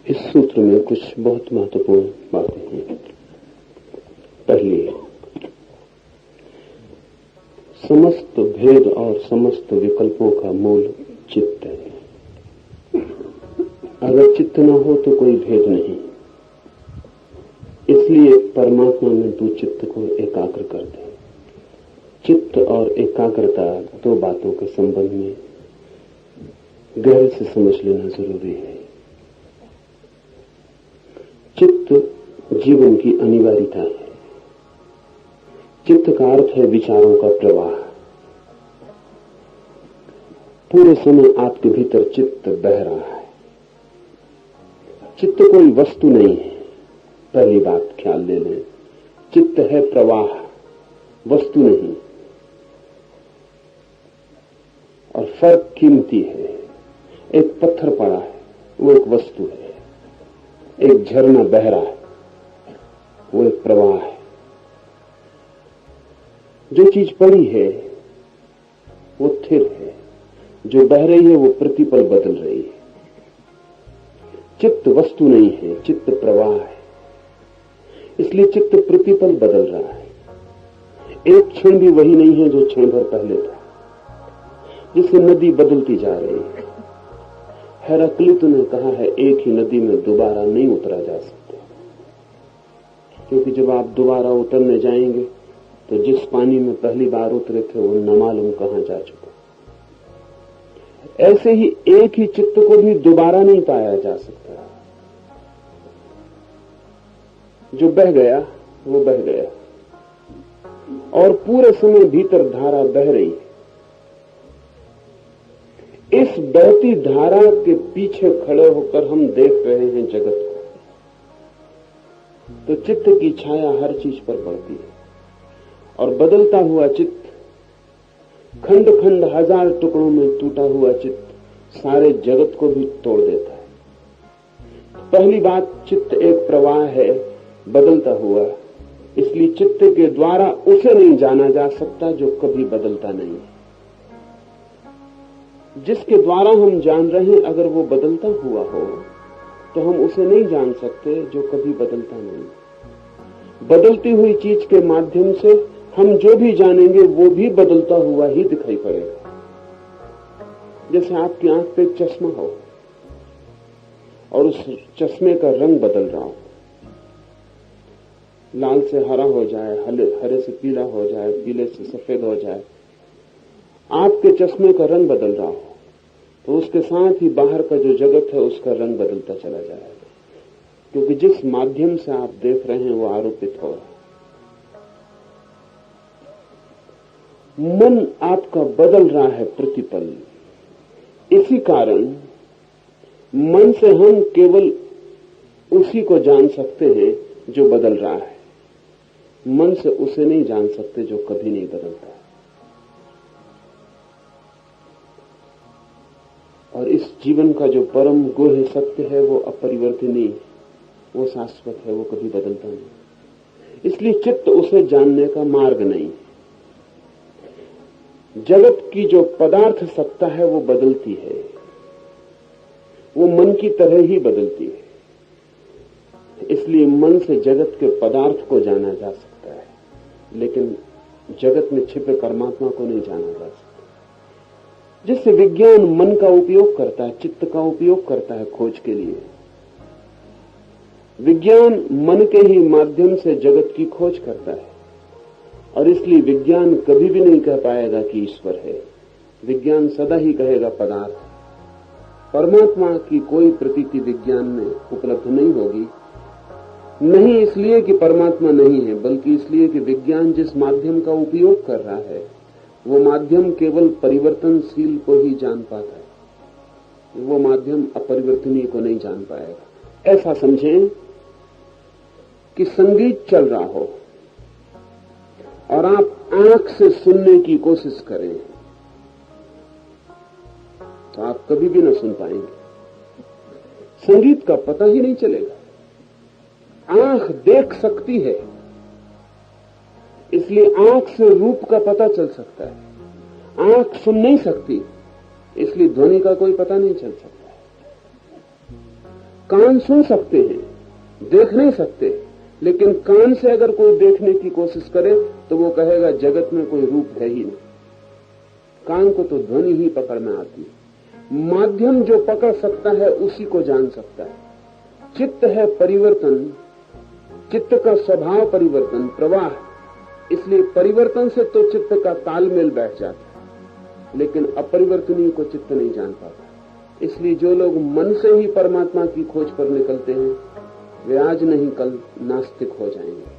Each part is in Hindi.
इस सूत्र में कुछ बहुत महत्वपूर्ण बातें हैं। पहली, समस्त भेद और समस्त विकल्पों का मूल चित्त है। अगर चित्त न हो तो कोई भेद नहीं। इसलिए परमात्मा में तू चित्त को एकाग्र कर दे। चित्त और एकाग्रता दो बातों के संबंध में गहरे से समझ लेना जरूरी है। चित्त जीवन की अनिवार्यता है। चित्त का अर्थ है विचारों का प्रवाह। पूरे समय आपके भीतर चित्त बह रहा है। चित्त कोई वस्तु नहीं है। पहली बात ख्याल ले लें, चित्त है प्रवाह, वस्तु नहीं। और फर्क कीमती है। एक पत्थर पड़ा है, वो एक वस्तु है। एक झरना बह रहा है, वो एक प्रवाह है। जो चीज पड़ी है वो स्थिर है, जो बह रही है वो प्रतिपल बदल रही है। चित्त वस्तु नहीं है, चित्त प्रवाह है। इसलिए चित्त प्रतिपल बदल रहा है। एक क्षण भी वही नहीं है जो क्षण भर पहले था। जिससे नदी बदलती जा रही है। हेराक्लित ने कहा है, एक ही नदी में दोबारा नहीं उतरा जा सकता, क्योंकि जब आप दोबारा उतरने जाएंगे तो जिस पानी में पहली बार उतरे थे वो न मालूम कहां जा चुका। ऐसे ही एक ही चित्त को भी दोबारा नहीं पाया जा सकता। जो बह गया वो बह गया, और पूरे समय भीतर धारा बह रही है। इस बहती धारा के पीछे खड़े होकर हम देख रहे हैं जगत को, तो चित्त की छाया हर चीज पर पड़ती है। और बदलता हुआ चित्त, खंड खंड हजार टुकड़ों में टूटा हुआ चित्त सारे जगत को भी तोड़ देता है। पहली बात, चित्त एक प्रवाह है, बदलता हुआ। इसलिए चित्त के द्वारा उसे नहीं जाना जा सकता जो कभी बदलता नहीं है। जिसके द्वारा हम जान रहे हैं, अगर वो बदलता हुआ हो तो हम उसे नहीं जान सकते जो कभी बदलता नहीं। बदलती हुई चीज के माध्यम से हम जो भी जानेंगे वो भी बदलता हुआ ही दिखाई पड़ेगा। जैसे आपकी आंख पे चश्मा हो और उस चश्मे का रंग बदल रहा हो, लाल से हरा हो जाए, हरे से पीला हो जाए, पीले से सफेद हो जाए, आपके चश्मे का रंग बदल रहा हो, तो उसके साथ ही बाहर का जो जगत है उसका रंग बदलता चला जाएगा। क्योंकि जिस माध्यम से आप देख रहे हैं वो आरोपित हो रहा है। मन आपका बदल रहा है प्रतिपल। इसी कारण मन से हम केवल उसी को जान सकते हैं जो बदल रहा है। मन से उसे नहीं जान सकते जो कभी नहीं बदलता। और इस जीवन का जो परम गुह्य सत्य है वो अपरिवर्तनीय, वो शाश्वत है, वो कभी बदलता नहीं। इसलिए चित्त उसे जानने का मार्ग नहीं। जगत की जो पदार्थ सत्ता है वो बदलती है, वो मन की तरह ही बदलती है। इसलिए मन से जगत के पदार्थ को जाना जा सकता है, लेकिन जगत में छिपे परमात्मा को नहीं जाना जा सकता। जिससे विज्ञान मन का उपयोग करता है, चित्त का उपयोग करता है खोज के लिए। विज्ञान मन के ही माध्यम से जगत की खोज करता है, और इसलिए विज्ञान कभी भी नहीं कह पाएगा कि ईश्वर है। विज्ञान सदा ही कहेगा पदार्थ। परमात्मा की कोई प्रतीति विज्ञान में उपलब्ध नहीं होगी। नहीं इसलिए कि परमात्मा नहीं है, बल्कि इसलिए कि विज्ञान जिस माध्यम का उपयोग कर रहा है वो माध्यम केवल परिवर्तनशील को ही जान पाता है। वो माध्यम अपरिवर्तनीय को नहीं जान पाएगा। ऐसा समझें कि संगीत चल रहा हो और आप आंख से सुनने की कोशिश करें तो आप कभी भी ना सुन पाएंगे। संगीत का पता ही नहीं चलेगा। आंख देख सकती है, इसलिए आंख से रूप का पता चल सकता है। आंख सुन नहीं सकती, इसलिए ध्वनि का कोई पता नहीं चल सकता। कान सुन सकते हैं, देख नहीं सकते, लेकिन कान से अगर कोई देखने की कोशिश करे तो वो कहेगा जगत में कोई रूप है ही नहीं। कान को तो ध्वनि ही पकड़ में आती है। माध्यम जो पकड़ सकता है उसी को जान सकता है। चित्त है परिवर्तन, चित्त का स्वभाव परिवर्तन, प्रवाह, इसलिए परिवर्तन से तो चित्त का तालमेल बैठ जाता है, लेकिन अपरिवर्तनीय को चित्त नहीं जान पाता। इसलिए जो लोग मन से ही परमात्मा की खोज पर निकलते हैं वे आज नहीं कल नास्तिक हो जाएंगे।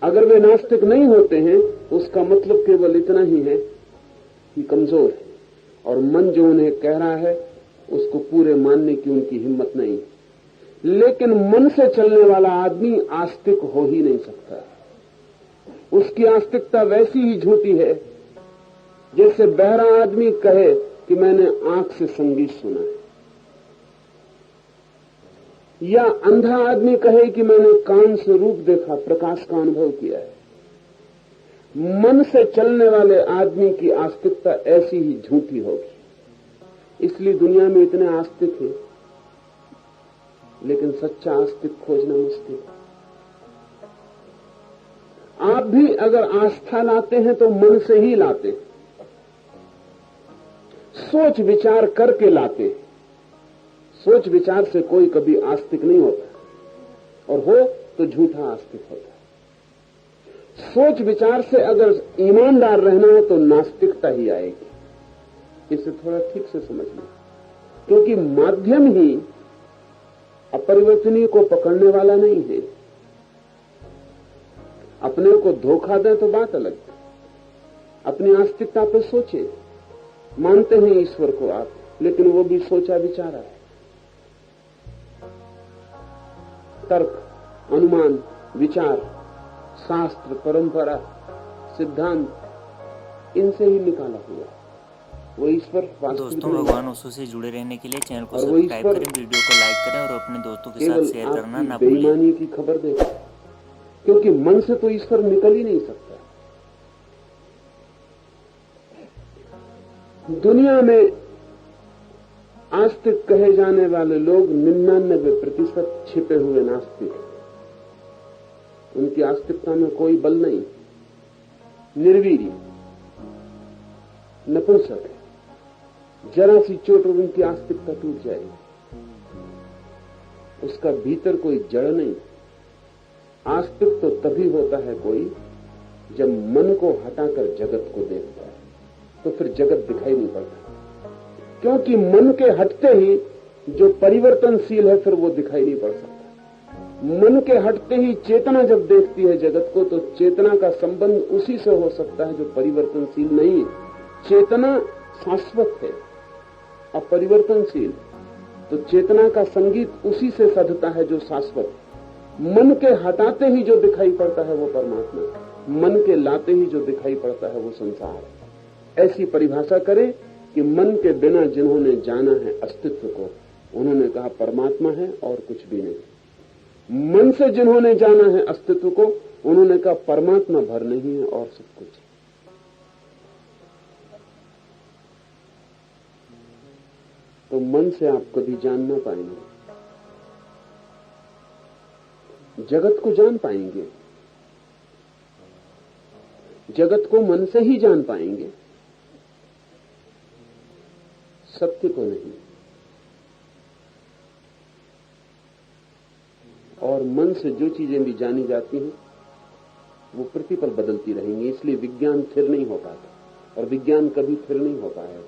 अगर वे नास्तिक नहीं होते हैं उसका मतलब केवल इतना ही है कि कमजोर है, और मन जो उन्हें कह रहा है उसको पूरे मानने की उनकी हिम्मत नहीं। लेकिन मन से चलने वाला आदमी आस्तिक हो ही नहीं सकता। उसकी आस्तिकता वैसी ही झूठी है जैसे बहरा आदमी कहे कि मैंने आंख से संगीत सुना है, या अंधा आदमी कहे कि मैंने कान से रूप देखा, प्रकाश का अनुभव किया है। मन से चलने वाले आदमी की आस्तिकता ऐसी ही झूठी होगी। इसलिए दुनिया में इतने आस्तिक हैं, लेकिन सच्चा आस्तिक खोजना मुश्किल है। आप भी अगर आस्था लाते हैं तो मन से ही लाते हैं, सोच विचार करके लाते हैं। सोच विचार से कोई कभी आस्तिक नहीं होता, और हो तो झूठा आस्तिक होता है। सोच विचार से अगर ईमानदार रहना है तो नास्तिकता ही आएगी। इसे थोड़ा ठीक से समझना, क्योंकि माध्यम ही अपरिवर्तनीय को पकड़ने वाला नहीं है। अपने को धोखा दें तो बात अलग है, अपनी आस्तिकता पर सोचे। मानते हैं ईश्वर को आप, लेकिन वो भी सोचा विचारा है। तर्क, अनुमान, विचार, शास्त्र, परंपरा, सिद्धांत, इनसे ही निकाला हुआ वो ईश्वर वास्तविक। दोस्तों, भगवान ओशो से जुड़े रहने के लिए चैनल को सब्सक्राइब करें, वीडियो को लाइक करें और अपने दोस्तों के साथ शेयर करना ना भूलें। बेईमानी की खबर देता है, क्योंकि मन से तो ईश्वर निकल ही नहीं सकता। दुनिया में आस्तिक कहे जाने वाले लोग 99% छिपे हुए नास्तिक हैं। उनकी आस्तिकता में कोई बल नहीं, निर्वीर्य, नपुंसक है। जरा सी चोट और उनकी आस्तिकता टूट जाएगी। उसका भीतर कोई जड़ नहीं। आस्तिक तो तभी होता है कोई जब मन को हटाकर जगत को देखता है, तो फिर जगत दिखाई नहीं पड़ता, क्योंकि मन के हटते ही जो परिवर्तनशील है फिर वो दिखाई नहीं पड़ सकता। मन के हटते ही चेतना जब देखती है जगत को, तो चेतना का संबंध उसी से हो सकता है जो परिवर्तनशील नहीं है। चेतना शाश्वत है, अपरिवर्तनशील, तो चेतना का संगीत उसी से सधता है जो शाश्वत है। मन के हटाते ही जो दिखाई पड़ता है वो परमात्मा है, मन के लाते ही जो दिखाई पड़ता है वो संसार है। ऐसी परिभाषा करें कि मन के बिना जिन्होंने जाना है अस्तित्व को, उन्होंने कहा परमात्मा है और कुछ भी नहीं। मन से जिन्होंने जाना है अस्तित्व को, उन्होंने कहा परमात्मा भर नहीं है और सब कुछ है। तो मन से आप कभी जान ना पाएंगे, जगत को जान पाएंगे, जगत को मन से ही जान पाएंगे, सत्य को नहीं। और मन से जो चीजें भी जानी जाती हैं वो प्रतिपल बदलती रहेंगी। इसलिए विज्ञान स्थिर नहीं हो पाता, और विज्ञान कभी स्थिर नहीं हो पाएगा।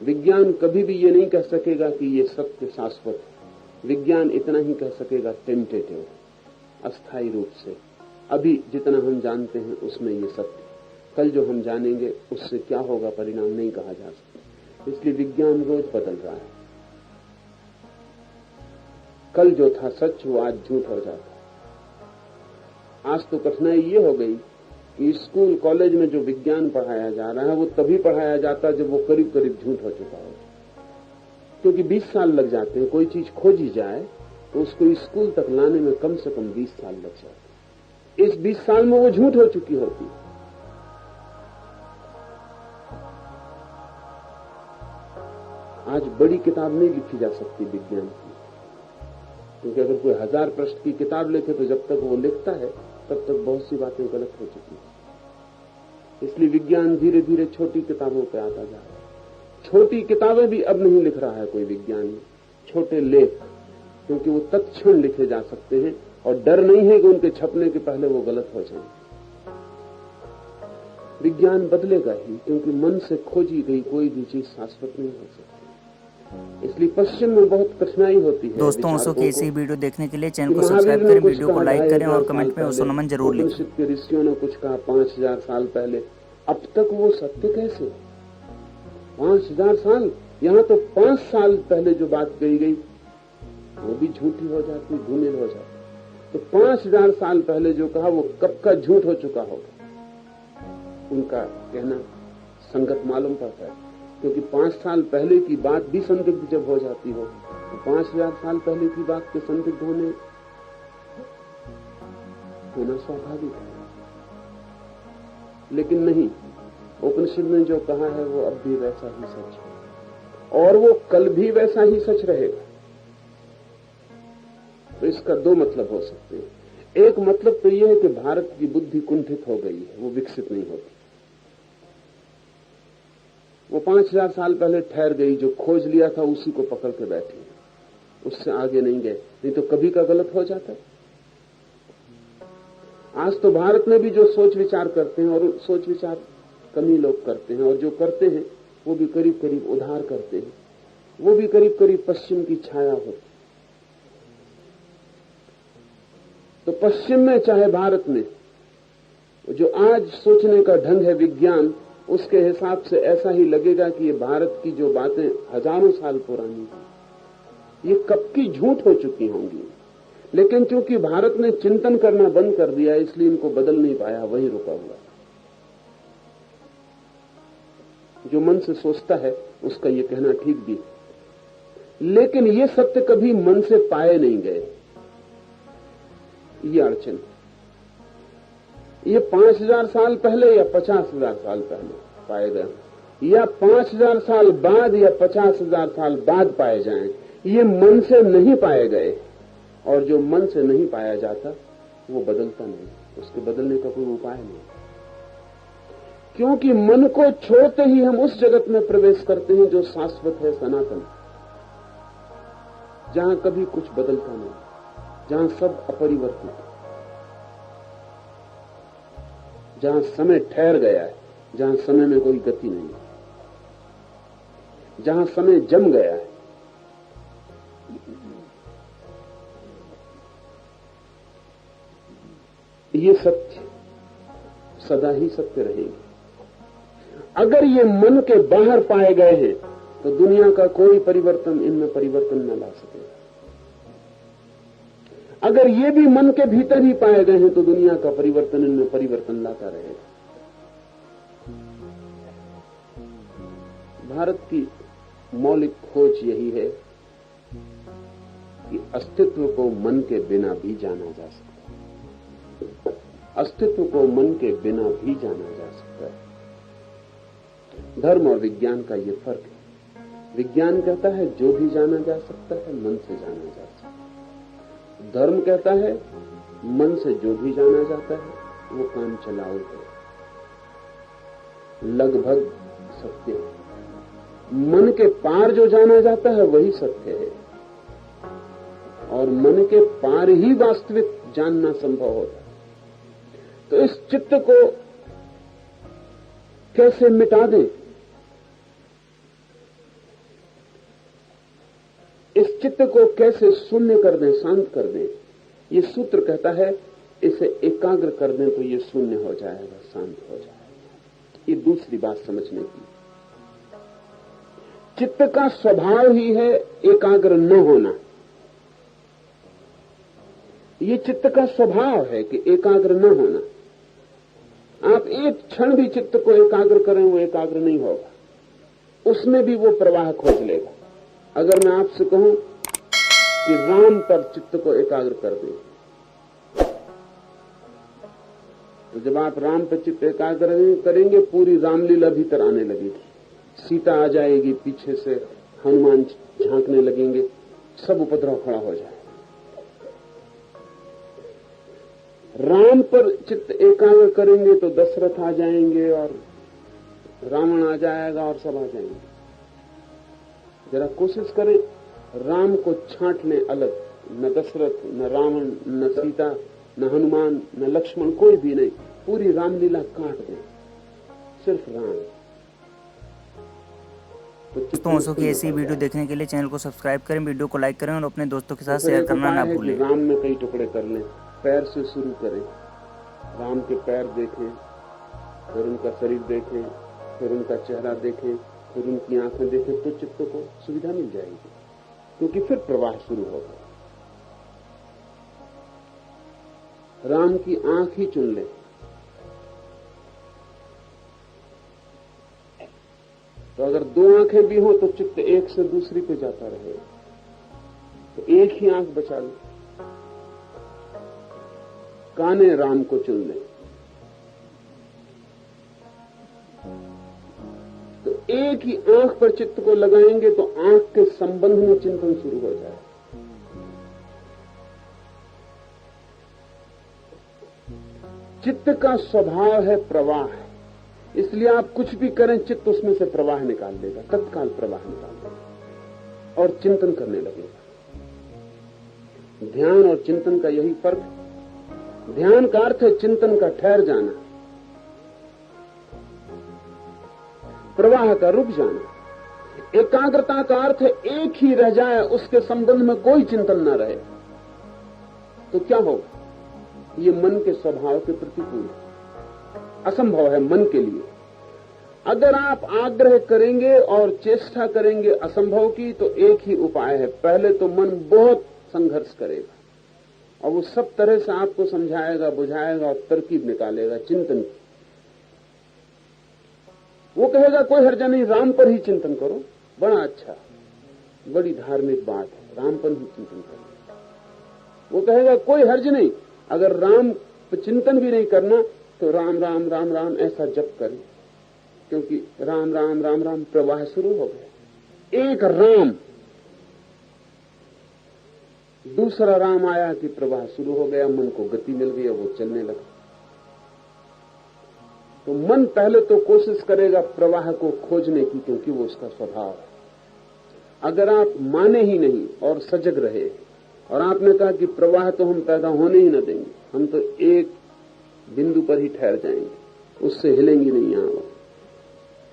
विज्ञान कभी भी ये नहीं कह सकेगा कि ये सत्य शाश्वत है। विज्ञान इतना ही कह सकेगा टेंटेटिव, अस्थायी रूप से। अभी जितना हम जानते हैं उसमें ये सत्य, कल जो हम जानेंगे उससे क्या होगा परिणाम नहीं कहा जा सकता। इसलिए विज्ञान रोज बदल रहा है। कल जो था सच वो आज झूठ हो जाता है। आज तो कठिनाई ये हो गई कि स्कूल कॉलेज में जो विज्ञान पढ़ाया जा रहा है वो तभी पढ़ाया जाता जब वो करीब करीब झूठ हो चुका हो, क्योंकि 20 साल लग जाते हैं। कोई चीज खोजी जाए तो उसको स्कूल तक लाने में कम से कम 20 साल लग जाते। इस 20 साल में वो झूठ हो चुकी होती। आज बड़ी किताब नहीं लिखी जा सकती विज्ञान की, क्योंकि अगर कोई 1000 पृष्ठ की किताब लिखे तो जब तक वो लिखता है तब तक बहुत सी बातें गलत हो चुकी हैं। इसलिए विज्ञान धीरे धीरे छोटी किताबों पे आता जा रहा है। छोटी किताबें भी अब नहीं लिख रहा है कोई विज्ञान, छोटे लेख, क्योंकि वो तत्क्षण लिखे जा सकते हैं और डर नहीं है कि उनके छपने के पहले वो गलत हो जाए। विज्ञान बदलेगा ही, क्योंकि मन से खोजी गई कोई भी चीज शाश्वत नहीं हो सकती। इसलिए पश्चिम में बहुत कठिनाई होती है। दोस्तों ओशो की ऐसी वीडियो देखने के लिए चैनल को सब्सक्राइब करें, वीडियो को लाइक करें और कमेंट में ओशो नमन जरूर लिखें। उपनिषद के ऋषियों ने कुछ कहा 5000 साल पहले, अब तक वो सत्य कैसे? 5000 साल, यहाँ तो 5 साल पहले जो बात कही गई वो भी झूठी हो जाती, धूमिल हो जाती। तो 5000 साल पहले जो कहा वो कब का झूठ हो चुका होगा, उनका कहना संगत मालूम पड़ता है। क्योंकि 5 साल पहले की बात भी संदिग्ध जब हो जाती हो तो 5000 साल पहले की बात के संदिग्ध होना स्वाभाविक है। लेकिन नहीं, उपनिषद ने जो कहा है वो अब भी वैसा ही सच है और वो कल भी वैसा ही सच रहेगा। तो इसका 2 मतलब हो सकते हैं। एक मतलब तो यह है कि भारत की बुद्धि कुंठित हो गई है, वो विकसित नहीं होती। वो 5000 साल पहले ठहर गई, जो खोज लिया था उसी को पकड़ के बैठी, उससे आगे नहीं गए, नहीं तो कभी का गलत हो जाता। आज तो भारत में भी जो सोच विचार करते हैं, और सोच विचार कम ही लोग करते हैं, और जो करते हैं वो भी करीब करीब उधार करते हैं, वो भी करीब करीब पश्चिम की छाया होती। तो पश्चिम में चाहे भारत में जो आज सोचने का ढंग है विज्ञान, उसके हिसाब से ऐसा ही लगेगा कि ये भारत की जो बातें हजारों साल पुरानी ये कब की झूठ हो चुकी होंगी। लेकिन चूंकि भारत ने चिंतन करना बंद कर दिया, इसलिए इनको बदल नहीं पाया, वही रुका हुआ। जो मन से सोचता है उसका ये कहना ठीक भी है, लेकिन ये सत्य कभी मन से पाए नहीं गए। ये अड़चन, ये 5000 साल पहले या 50,000 साल पहले पाए गए, या 5000 साल बाद या 50,000 साल बाद पाए जाएं, ये मन से नहीं पाए गए। और जो मन से नहीं पाया जाता वो बदलता नहीं, उसके बदलने का कोई उपाय नहीं, क्योंकि मन को छोड़ते ही हम उस जगत में प्रवेश करते हैं जो शाश्वत है, सनातन, जहां कभी कुछ बदलता नहीं, जहां सब अपरिवर्तित, जहां समय ठहर गया है, जहां समय में कोई गति नहीं, जहां समय जम गया है। ये सत्य सदा ही सत्य रहेंगे। अगर ये मन के बाहर पाए गए हैं तो दुनिया का कोई परिवर्तन इनमें परिवर्तन न ला सकेगा। अगर ये भी मन के भीतर ही पाए गए हैं तो दुनिया का परिवर्तन इनमें परिवर्तन लाता रहेगा। भारत की मौलिक खोज यही है कि अस्तित्व को मन के बिना भी जाना जा सकता है, अस्तित्व को मन के बिना भी जाना जा सकता है। धर्म और विज्ञान का ये फर्क है। विज्ञान कहता है जो भी जाना जा सकता है मन से जाना जा सकता है, धर्म कहता है मन से जो भी जाना जाता है वो काम चलाओ है, लगभग सत्य है। मन के पार जो जाना जाता है वही सत्य है, और मन के पार ही वास्तविक जानना संभव होता है। तो इस चित्त को कैसे मिटा दें, इस चित्त को कैसे शून्य कर दें, शांत कर दें, ये सूत्र कहता है इसे एकाग्र कर दें तो ये शून्य हो जाएगा, शांत हो जाएगा। ये दूसरी बात समझने की, चित्त का स्वभाव ही है एकाग्र न होना। ये चित्त का स्वभाव है कि एकाग्र न होना। आप एक क्षण भी चित्त को एकाग्र करें वो एकाग्र नहीं होगा, उसमें भी वो प्रवाह खोज लेगा। अगर मैं आपसे कहूं कि राम पर चित्त को एकाग्र कर दें, तो जब आप राम पर चित्त एकाग्र करेंगे पूरी रामलीला भीतर आने लगेगी। सीता आ जाएगी पीछे से, हनुमान झांकने लगेंगे, सब उपद्रव खड़ा हो जाए। राम पर चित्त एकाग्र करेंगे तो दशरथ आ जाएंगे और रावण आ जाएगा और सब आ जाएंगे। जरा कोशिश करें, राम को छांट लें अलग, न दशरथ, न रावण, न सीता, न हनुमान, न लक्ष्मण, कोई भी नहीं, पूरी रामलीला काट दें, सिर्फ राम। दोस्तों ओशो की ऐसी वीडियो देखने के लिए चैनल को सब्सक्राइब करें, वीडियो को लाइक करें और अपने दोस्तों के साथ शेयर करना ना भूलें। राम में कई टुकड़े कर लें, पैर से शुरू करें, राम के पैर देखें, फिर उनका शरीर देखें, फिर उनका चेहरा देखें, फिर उनकी आंखें देखें, तो चित्त को सुविधा मिल जाएगी, क्योंकि फिर प्रवाह शुरू होगा। राम की आंख ही चुन ले, तो अगर दो आंखें भी हो तो चित्त एक से दूसरी पे जाता रहे, तो एक ही आंख बचा ले। काने राम को चुन ले, तो एक ही आंख पर चित्त को लगाएंगे तो आंख के संबंध में चिंतन शुरू हो जाए। चित्त का स्वभाव है प्रवाह, इसलिए आप कुछ भी करें चित्त उसमें से प्रवाह निकाल देगा, तत्काल प्रवाह निकाल देगा और चिंतन करने लगेगा। ध्यान और चिंतन का यही फर्क है। ध्यान का अर्थ है चिंतन का ठहर जाना, प्रवाह का रुक जाना। एकाग्रता का अर्थ है एक ही रह जाए, उसके संबंध में कोई चिंतन न रहे, तो क्या होगा? ये मन के स्वभाव के प्रतिकूल है, असंभव है मन के लिए। अगर आप आग्रह करेंगे और चेष्टा करेंगे असंभव की, तो एक ही उपाय है, पहले तो मन बहुत संघर्ष करेगा और वो सब तरह से आपको समझाएगा, बुझाएगा और तरकीब निकालेगा चिंतन की। वो कहेगा कोई हर्जा नहीं, राम पर ही चिंतन करो, बड़ा अच्छा, बड़ी धार्मिक बात है, राम पर ही चिंतन करो। वो कहेगा कोई हर्ज नहीं, अगर राम पर चिंतन भी नहीं करना तो राम राम राम राम ऐसा जप करें, क्योंकि राम राम राम राम प्रवाह शुरू हो गया। एक राम, दूसरा राम आया कि प्रवाह शुरू हो गया, मन को गति मिल गई, वो चलने लगा। तो मन पहले तो कोशिश करेगा प्रवाह को खोजने की, क्योंकि वो उसका स्वभाव है। अगर आप माने ही नहीं और सजग रहे और आपने कहा कि प्रवाह तो हम पैदा होने ही न देंगे, हम तो एक बिंदु पर ही ठहर जाएंगे, उससे हिलेंगे नहीं यहां।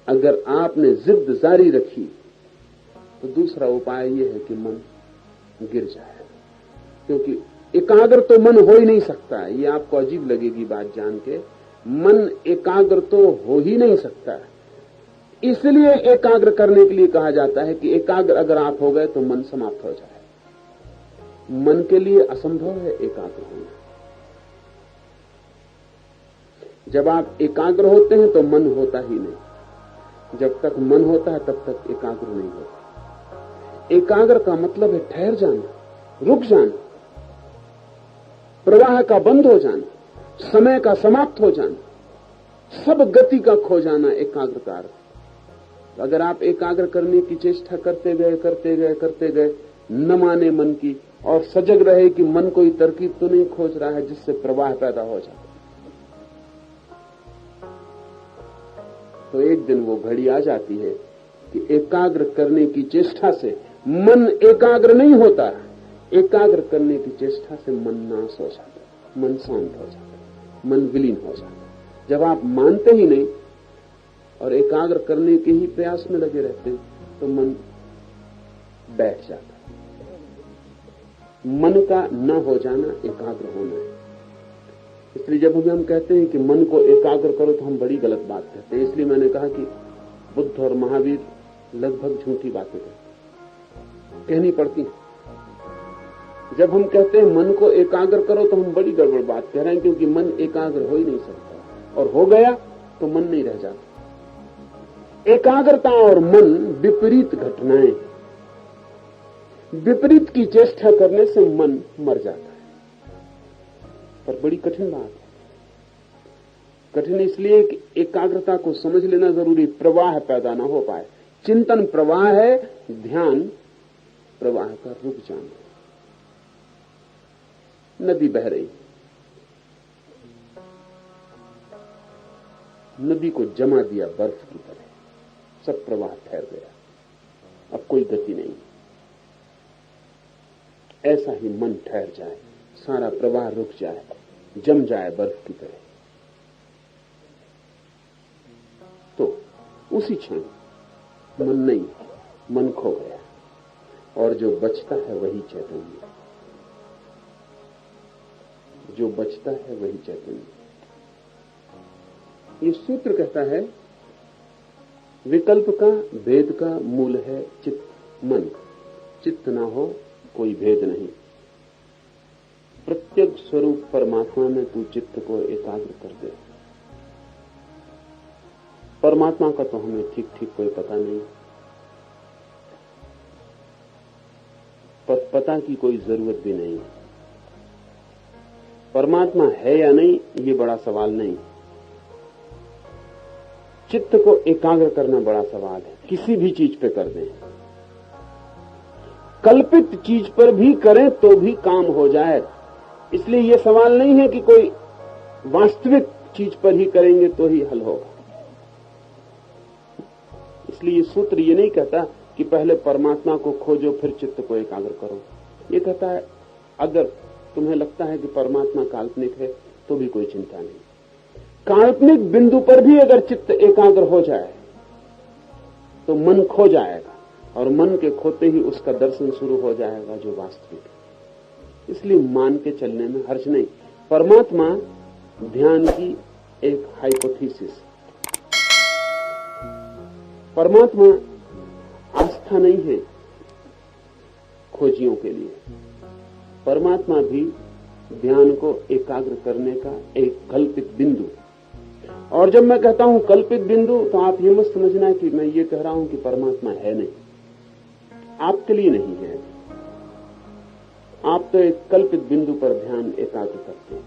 अगर आपने जिद जारी रखी तो दूसरा उपाय यह है कि मन गिर जाए, क्योंकि एकाग्र तो मन हो ही नहीं सकता है। ये आपको अजीब लगेगी बात जान के, मन एकाग्र तो हो ही नहीं सकता है। इसलिए एकाग्र करने के लिए कहा जाता है कि एकाग्र अगर आप हो गए तो मन समाप्त हो जाए। मन के लिए असंभव है एकाग्र होना। जब आप एकाग्र होते हैं तो मन होता ही नहीं, जब तक मन होता है तब तक एकाग्र नहीं होता। एकाग्र का मतलब है ठहर जाना, रुक जाना, प्रवाह का बंद हो जाना, समय का समाप्त हो जाना, सब गति का खो जाना एकाग्र का अर्थ। अगर आप एकाग्र करने की चेष्टा करते गए, न माने मन की और सजग रहे कि मन कोई तरकीब तो नहीं खोज रहा है जिससे प्रवाह पैदा हो जाए, तो एक दिन वो घड़ी आ जाती है कि एकाग्र करने की चेष्टा से मन एकाग्र नहीं होता, एकाग्र करने की चेष्टा से मन नाश हो जाता, मन शांत हो जाता, मन विलीन हो जाता। जब आप मानते ही नहीं और एकाग्र करने के ही प्रयास में लगे रहते हैं तो मन बैठ जाता। मन का न हो जाना एकाग्र होना है। इसलिए जब हम कहते हैं कि मन को एकाग्र करो तो हम बड़ी गलत बात कहते हैं। इसलिए मैंने कहा कि बुद्ध और महावीर लगभग झूठी बातें कहनी पड़ती हैं। जब हम कहते हैं मन को एकाग्र करो तो हम बड़ी गड़बड़ बात कह रहे हैं, क्योंकि मन एकाग्र हो ही नहीं सकता, और हो गया तो मन नहीं रह जाता। एकाग्रता और मन विपरीत घटनाएं, विपरीत की चेष्टा करने से मन मर जाता है। पर बड़ी कठिन बात है। कठिन इसलिए कि एकाग्रता को समझ लेना जरूरी, प्रवाह पैदा ना हो पाए, चिंतन प्रवाह है, ध्यान प्रवाह का रुक जाना। नदी बह रही, नदी को जमा दिया बर्फ की तरह, सब प्रवाह ठहर गया, अब कोई गति नहीं। ऐसा ही मन ठहर जाए, सारा प्रवाह रुक जाए, जम जाए बर्फ की तरह, तो उसी क्षण मन नहीं, मन खो गया, और जो बचता है वही चैतन्य, जो बचता है वही चैतन्य। ये सूत्र कहता है, विकल्प का भेद का मूल है चित्त, मन। चित्त ना हो कोई भेद नहीं। प्रत्येक स्वरूप परमात्मा में तू चित्त को एकाग्र कर दे। परमात्मा का तो हमें ठीक ठीक कोई पता नहीं, पर पता की कोई जरूरत भी नहीं। परमात्मा है या नहीं ये बड़ा सवाल नहीं, चित्त को एकाग्र करना बड़ा सवाल है। किसी भी चीज पे कर दें, कल्पित चीज पर भी करें तो भी काम हो जाए। इसलिए यह सवाल नहीं है कि कोई वास्तविक चीज पर ही करेंगे तो ही हल होगा। इसलिए ये सूत्र ये नहीं कहता कि पहले परमात्मा को खोजो फिर चित्त को एकाग्र करो। ये कहता है अगर तुम्हें लगता है कि परमात्मा काल्पनिक है तो भी कोई चिंता नहीं, काल्पनिक बिंदु पर भी अगर चित्त एकाग्र हो जाए तो मन खो जाएगा, और मन के खोते ही उसका दर्शन शुरू हो जाएगा जो वास्तविक है। इसलिए मान के चलने में हर्ज नहीं। परमात्मा ध्यान की एक हाइपोथेसिस, परमात्मा आस्था नहीं है खोजियों के लिए। परमात्मा भी ध्यान को एकाग्र करने का एक कल्पित बिंदु। और जब मैं कहता हूं कल्पित बिंदु तो आप ये मत समझना कि मैं ये कह रहा हूं कि परमात्मा है नहीं, आपके लिए नहीं है। आप तो एक कल्पित बिंदु पर ध्यान एकाग्र करते हैं।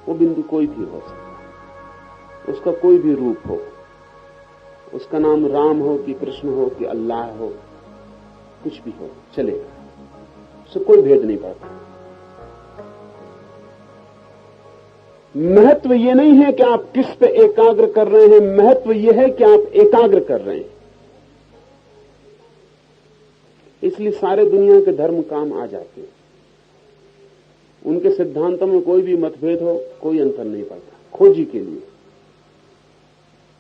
वो बिंदु कोई भी हो सकता, उसका कोई भी रूप हो, उसका नाम राम हो कि कृष्ण हो कि अल्लाह हो, कुछ भी हो चलेगा, उससे कोई भेद नहीं पड़ता। महत्व ये नहीं है कि आप किस पे एकाग्र कर रहे हैं, महत्व ये है कि आप एकाग्र कर रहे हैं। इसलिए सारे दुनिया के धर्म काम आ जाते हैं। उनके सिद्धांतों में कोई भी मतभेद हो कोई अंतर नहीं पड़ता। खोजी के लिए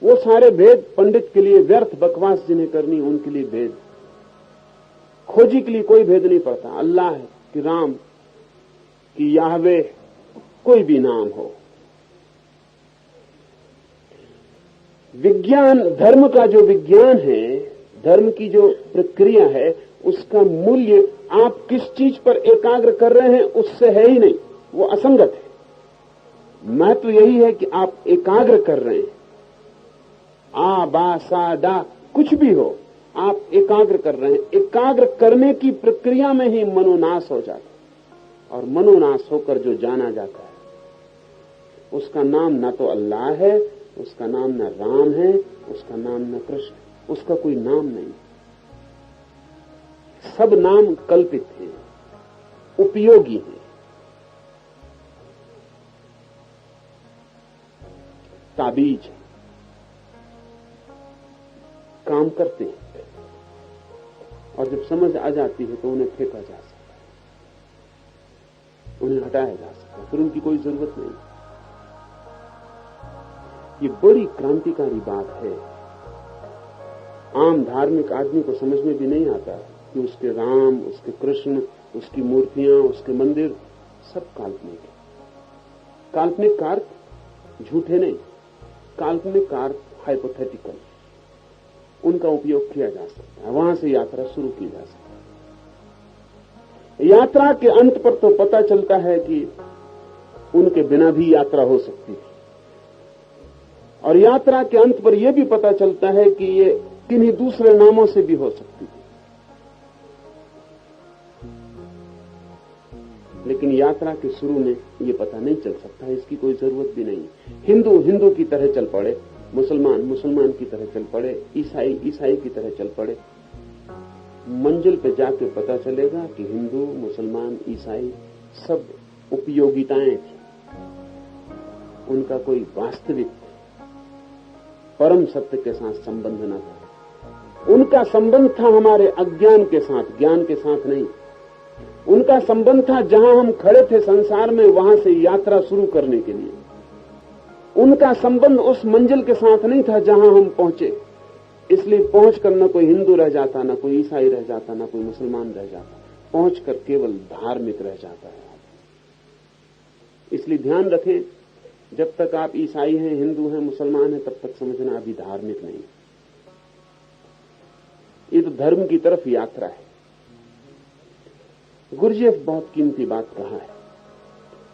वो सारे भेद पंडित के लिए व्यर्थ बकवास जिन्हें करनी उनके लिए भेद, खोजी के लिए कोई भेद नहीं पड़ता। अल्लाह कि राम कि याहवे, कोई भी नाम हो। विज्ञान, धर्म का जो विज्ञान है, धर्म की जो प्रक्रिया है, उसका मूल्य आप किस चीज पर एकाग्र कर रहे हैं उससे है ही नहीं, वो असंगत है। महत्व यही है कि आप एकाग्र कर रहे हैं। आ बा सा डा कुछ भी हो, आप एकाग्र कर रहे हैं। एकाग्र करने की प्रक्रिया में ही मनोनाश हो जाता है, और मनोनाश होकर जो जाना जाता है उसका नाम ना तो अल्लाह है, उसका नाम न राम है, उसका नाम न कृष्ण, उसका कोई नाम नहीं। सब नाम कल्पित हैं, उपयोगी हैं। ताबीज काम करते हैं, और जब समझ आ जाती है तो उन्हें फेंका जा सकता है, उन्हें हटाया जा सकता है, फिर उनकी कोई जरूरत नहीं। ये बड़ी क्रांतिकारी बात है। आम धार्मिक आदमी को समझ में भी नहीं आता कि उसके राम, उसके कृष्ण, उसकी मूर्तियां, उसके मंदिर सब काल्पनिक है। काल्पनिक का अर्थ झूठे नहीं, काल्पनिक का अर्थ हाइपोथेटिकल। उनका उपयोग किया जा सकता है, वहां से यात्रा शुरू की जा सकती है। यात्रा के अंत पर तो पता चलता है कि उनके बिना भी यात्रा हो सकती है, और यात्रा के अंत पर यह भी पता चलता है कि ये किन्हीं दूसरे नामों से भी हो सकती है। लेकिन यात्रा के शुरू में ये पता नहीं चल सकता है, इसकी कोई जरूरत भी नहीं। हिंदू हिंदू की तरह चल पड़े मुसलमान मुसलमान की तरह चल पड़े, ईसाई ईसाई की तरह चल पड़े, मंजिल पे जाके पता चलेगा कि हिंदू मुसलमान ईसाई सब उपयोगिताएं थी, उनका कोई वास्तविक परम सत्य के साथ संबंध न था। उनका संबंध था हमारे अज्ञान के साथ, ज्ञान के साथ नहीं। उनका संबंध था जहां हम खड़े थे संसार में, वहां से यात्रा शुरू करने के लिए। उनका संबंध उस मंजिल के साथ नहीं था जहां हम पहुंचे। इसलिए पहुंचकर न कोई हिंदू रह जाता, न कोई ईसाई रह जाता, न कोई मुसलमान रह जाता, पहुंचकर केवल धार्मिक रह जाता है। इसलिए ध्यान रखें, जब तक आप ईसाई हैं, हिंदू हैं, मुसलमान हैं, तब तक समझना अभी धार्मिक नहीं। ये तो धर्म की तरफ यात्रा है। गुरजेफ बहुत कीमती बात कहा है।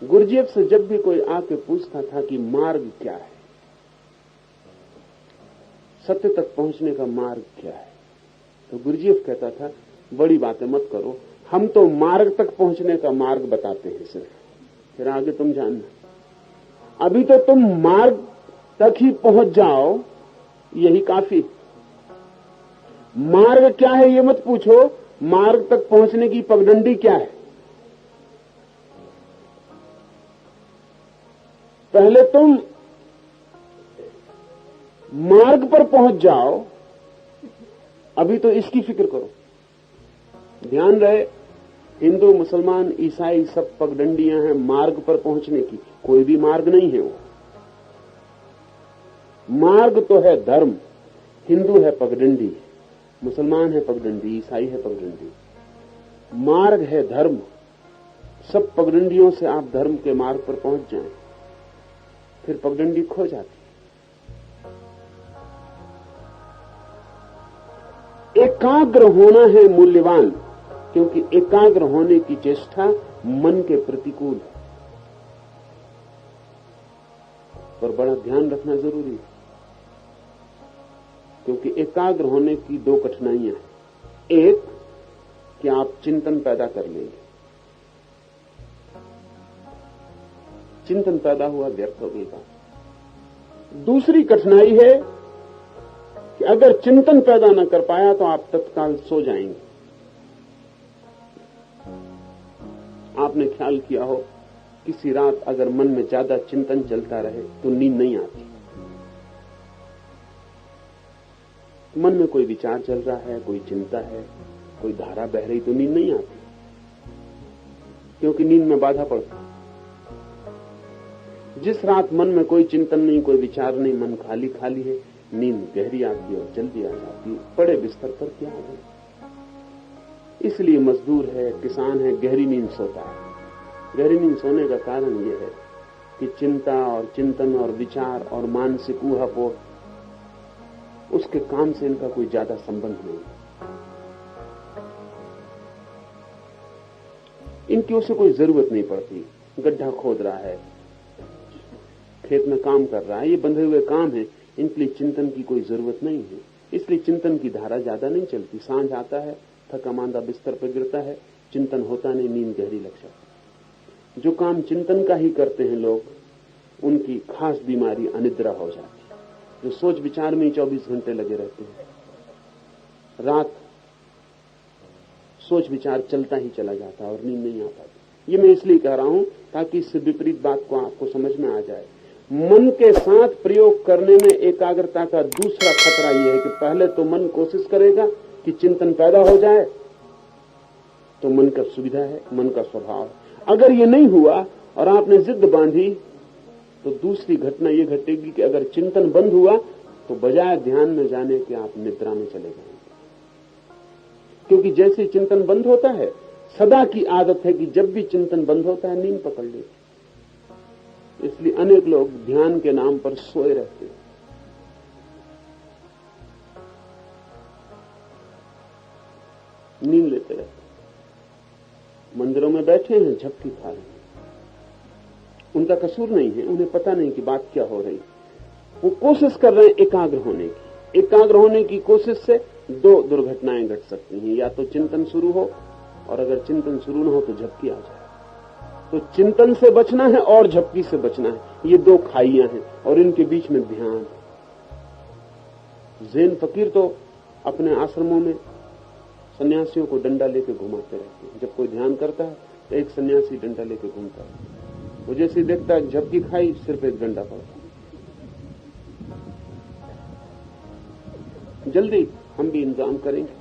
गुरजेफ से जब भी कोई आके पूछता था कि मार्ग क्या है, सत्य तक पहुंचने का मार्ग क्या है, तो गुरजेफ कहता था, बड़ी बातें मत करो, हम तो मार्ग तक पहुंचने का मार्ग बताते हैं सिर्फ, फिर आगे तुम जानना। अभी तो तुम मार्ग तक ही पहुंच जाओ, यही काफी। मार्ग क्या है ये मत पूछो, मार्ग तक पहुंचने की पगडंडी क्या है। पहले तुम मार्ग पर पहुंच जाओ, अभी तो इसकी फिक्र करो। ध्यान रहे, हिंदू मुसलमान ईसाई सब पगडंडियां हैं मार्ग पर पहुंचने की, कोई भी मार्ग नहीं है वो। मार्ग तो है धर्म, हिंदू है पगडंडी, मुसलमान है पगडंडी, ईसाई है पगडंडी। मार्ग है धर्म। सब पगडंडियों से आप धर्म के मार्ग पर पहुंच जाएं, फिर पगडंडी खो जाती। एकाग्र होना है मूल्यवान, क्योंकि एकाग्र होने की चेष्टा मन के प्रतिकूल है। पर बड़ा ध्यान रखना जरूरी है, क्योंकि एकाग्र होने की दो कठिनाइयां हैं। एक कि आप चिंतन पैदा कर लेंगे, चिंतन पैदा हुआ व्यर्थ हो गई बात। दूसरी कठिनाई है कि अगर चिंतन पैदा न कर पाया तो आप तत्काल सो जाएंगे। आपने ख्याल किया हो, किसी रात अगर मन में ज्यादा चिंतन चलता रहे तो नींद नहीं आती। मन में कोई विचार चल रहा है, कोई चिंता है, कोई धारा बह रही, तो नींद नहीं आती, क्योंकि नींद में बाधा पड़ती। जिस रात मन में कोई चिंतन नहीं, कोई विचार नहीं, मन खाली खाली है, नींद गहरी आती है और जल्दी आ जाती है। पड़े बिस्तर पर क्या हो, इसलिए मजदूर है, किसान है, गहरी नींद सोता है। गहरी नींद सोने का कारण यह है कि चिंता और चिंतन और विचार और मानसिक ऊहापोह, उसके काम से इनका कोई ज्यादा संबंध नहीं। इनकी उसे कोई जरूरत नहीं पड़ती। गड्ढा खोद रहा है, खेत में काम कर रहा है, ये बंधे हुए काम है, इनके लिए चिंतन की कोई जरूरत नहीं है। इसलिए चिंतन की धारा ज्यादा नहीं चलती। सांझ आता है, थका मांदा बिस्तर पर गिरता है, चिंतन होता नहीं, नींद गहरी लग जाती। जो काम चिंतन का ही करते हैं लोग, उनकी खास बीमारी अनिद्रा हो जाती है। जो सोच विचार में 24 घंटे लगे रहते हैं, रात सोच विचार चलता ही चला जाता है और नींद नहीं आ पाती। ये मैं इसलिए कह रहा हूं ताकि इससे विपरीत बात को आपको समझ में आ जाए। मन के साथ प्रयोग करने में एकाग्रता का दूसरा खतरा यह है कि पहले तो मन कोशिश करेगा कि चिंतन पैदा हो जाए, तो मन का सुविधा है, मन का स्वभाव है। अगर ये नहीं हुआ और आपने जिद बांधी, तो दूसरी घटना यह घटेगी कि अगर चिंतन बंद हुआ तो बजाय ध्यान में जाने के आप निद्रा में चले जाएंगे। क्योंकि जैसे चिंतन बंद होता है, सदा की आदत है कि जब भी चिंतन बंद होता है नींद पकड़ लेती। इसलिए अनेक लोग ध्यान के नाम पर सोए रहते हैं। नींद लेते रहते, मंदिरों में बैठे हैं, झपकी खा रहे हैं। उनका कसूर नहीं है, उन्हें पता नहीं कि बात क्या हो रही। वो कोशिश कर रहे हैं एकाग्र होने की। एकाग्र होने की कोशिश से दो दुर्घटनाएं घट सकती हैं। या तो चिंतन शुरू हो, और अगर चिंतन शुरू न हो तो झपकी आ जाए। तो चिंतन से बचना है और झपकी से बचना है, ये दो खाइयां हैं और इनके बीच में ध्यान। जैन फकीर तो अपने आश्रमों में सन्यासियों को डंडा लेके घुमाते रहते हैं। जब कोई ध्यान करता है तो एक सन्यासी डंडा लेके घूमता है, वो जैसे देखता है झपकी खाई, सिर्फ एक डंडा पड़ता। जल्दी हम भी इंतजाम करेंगे।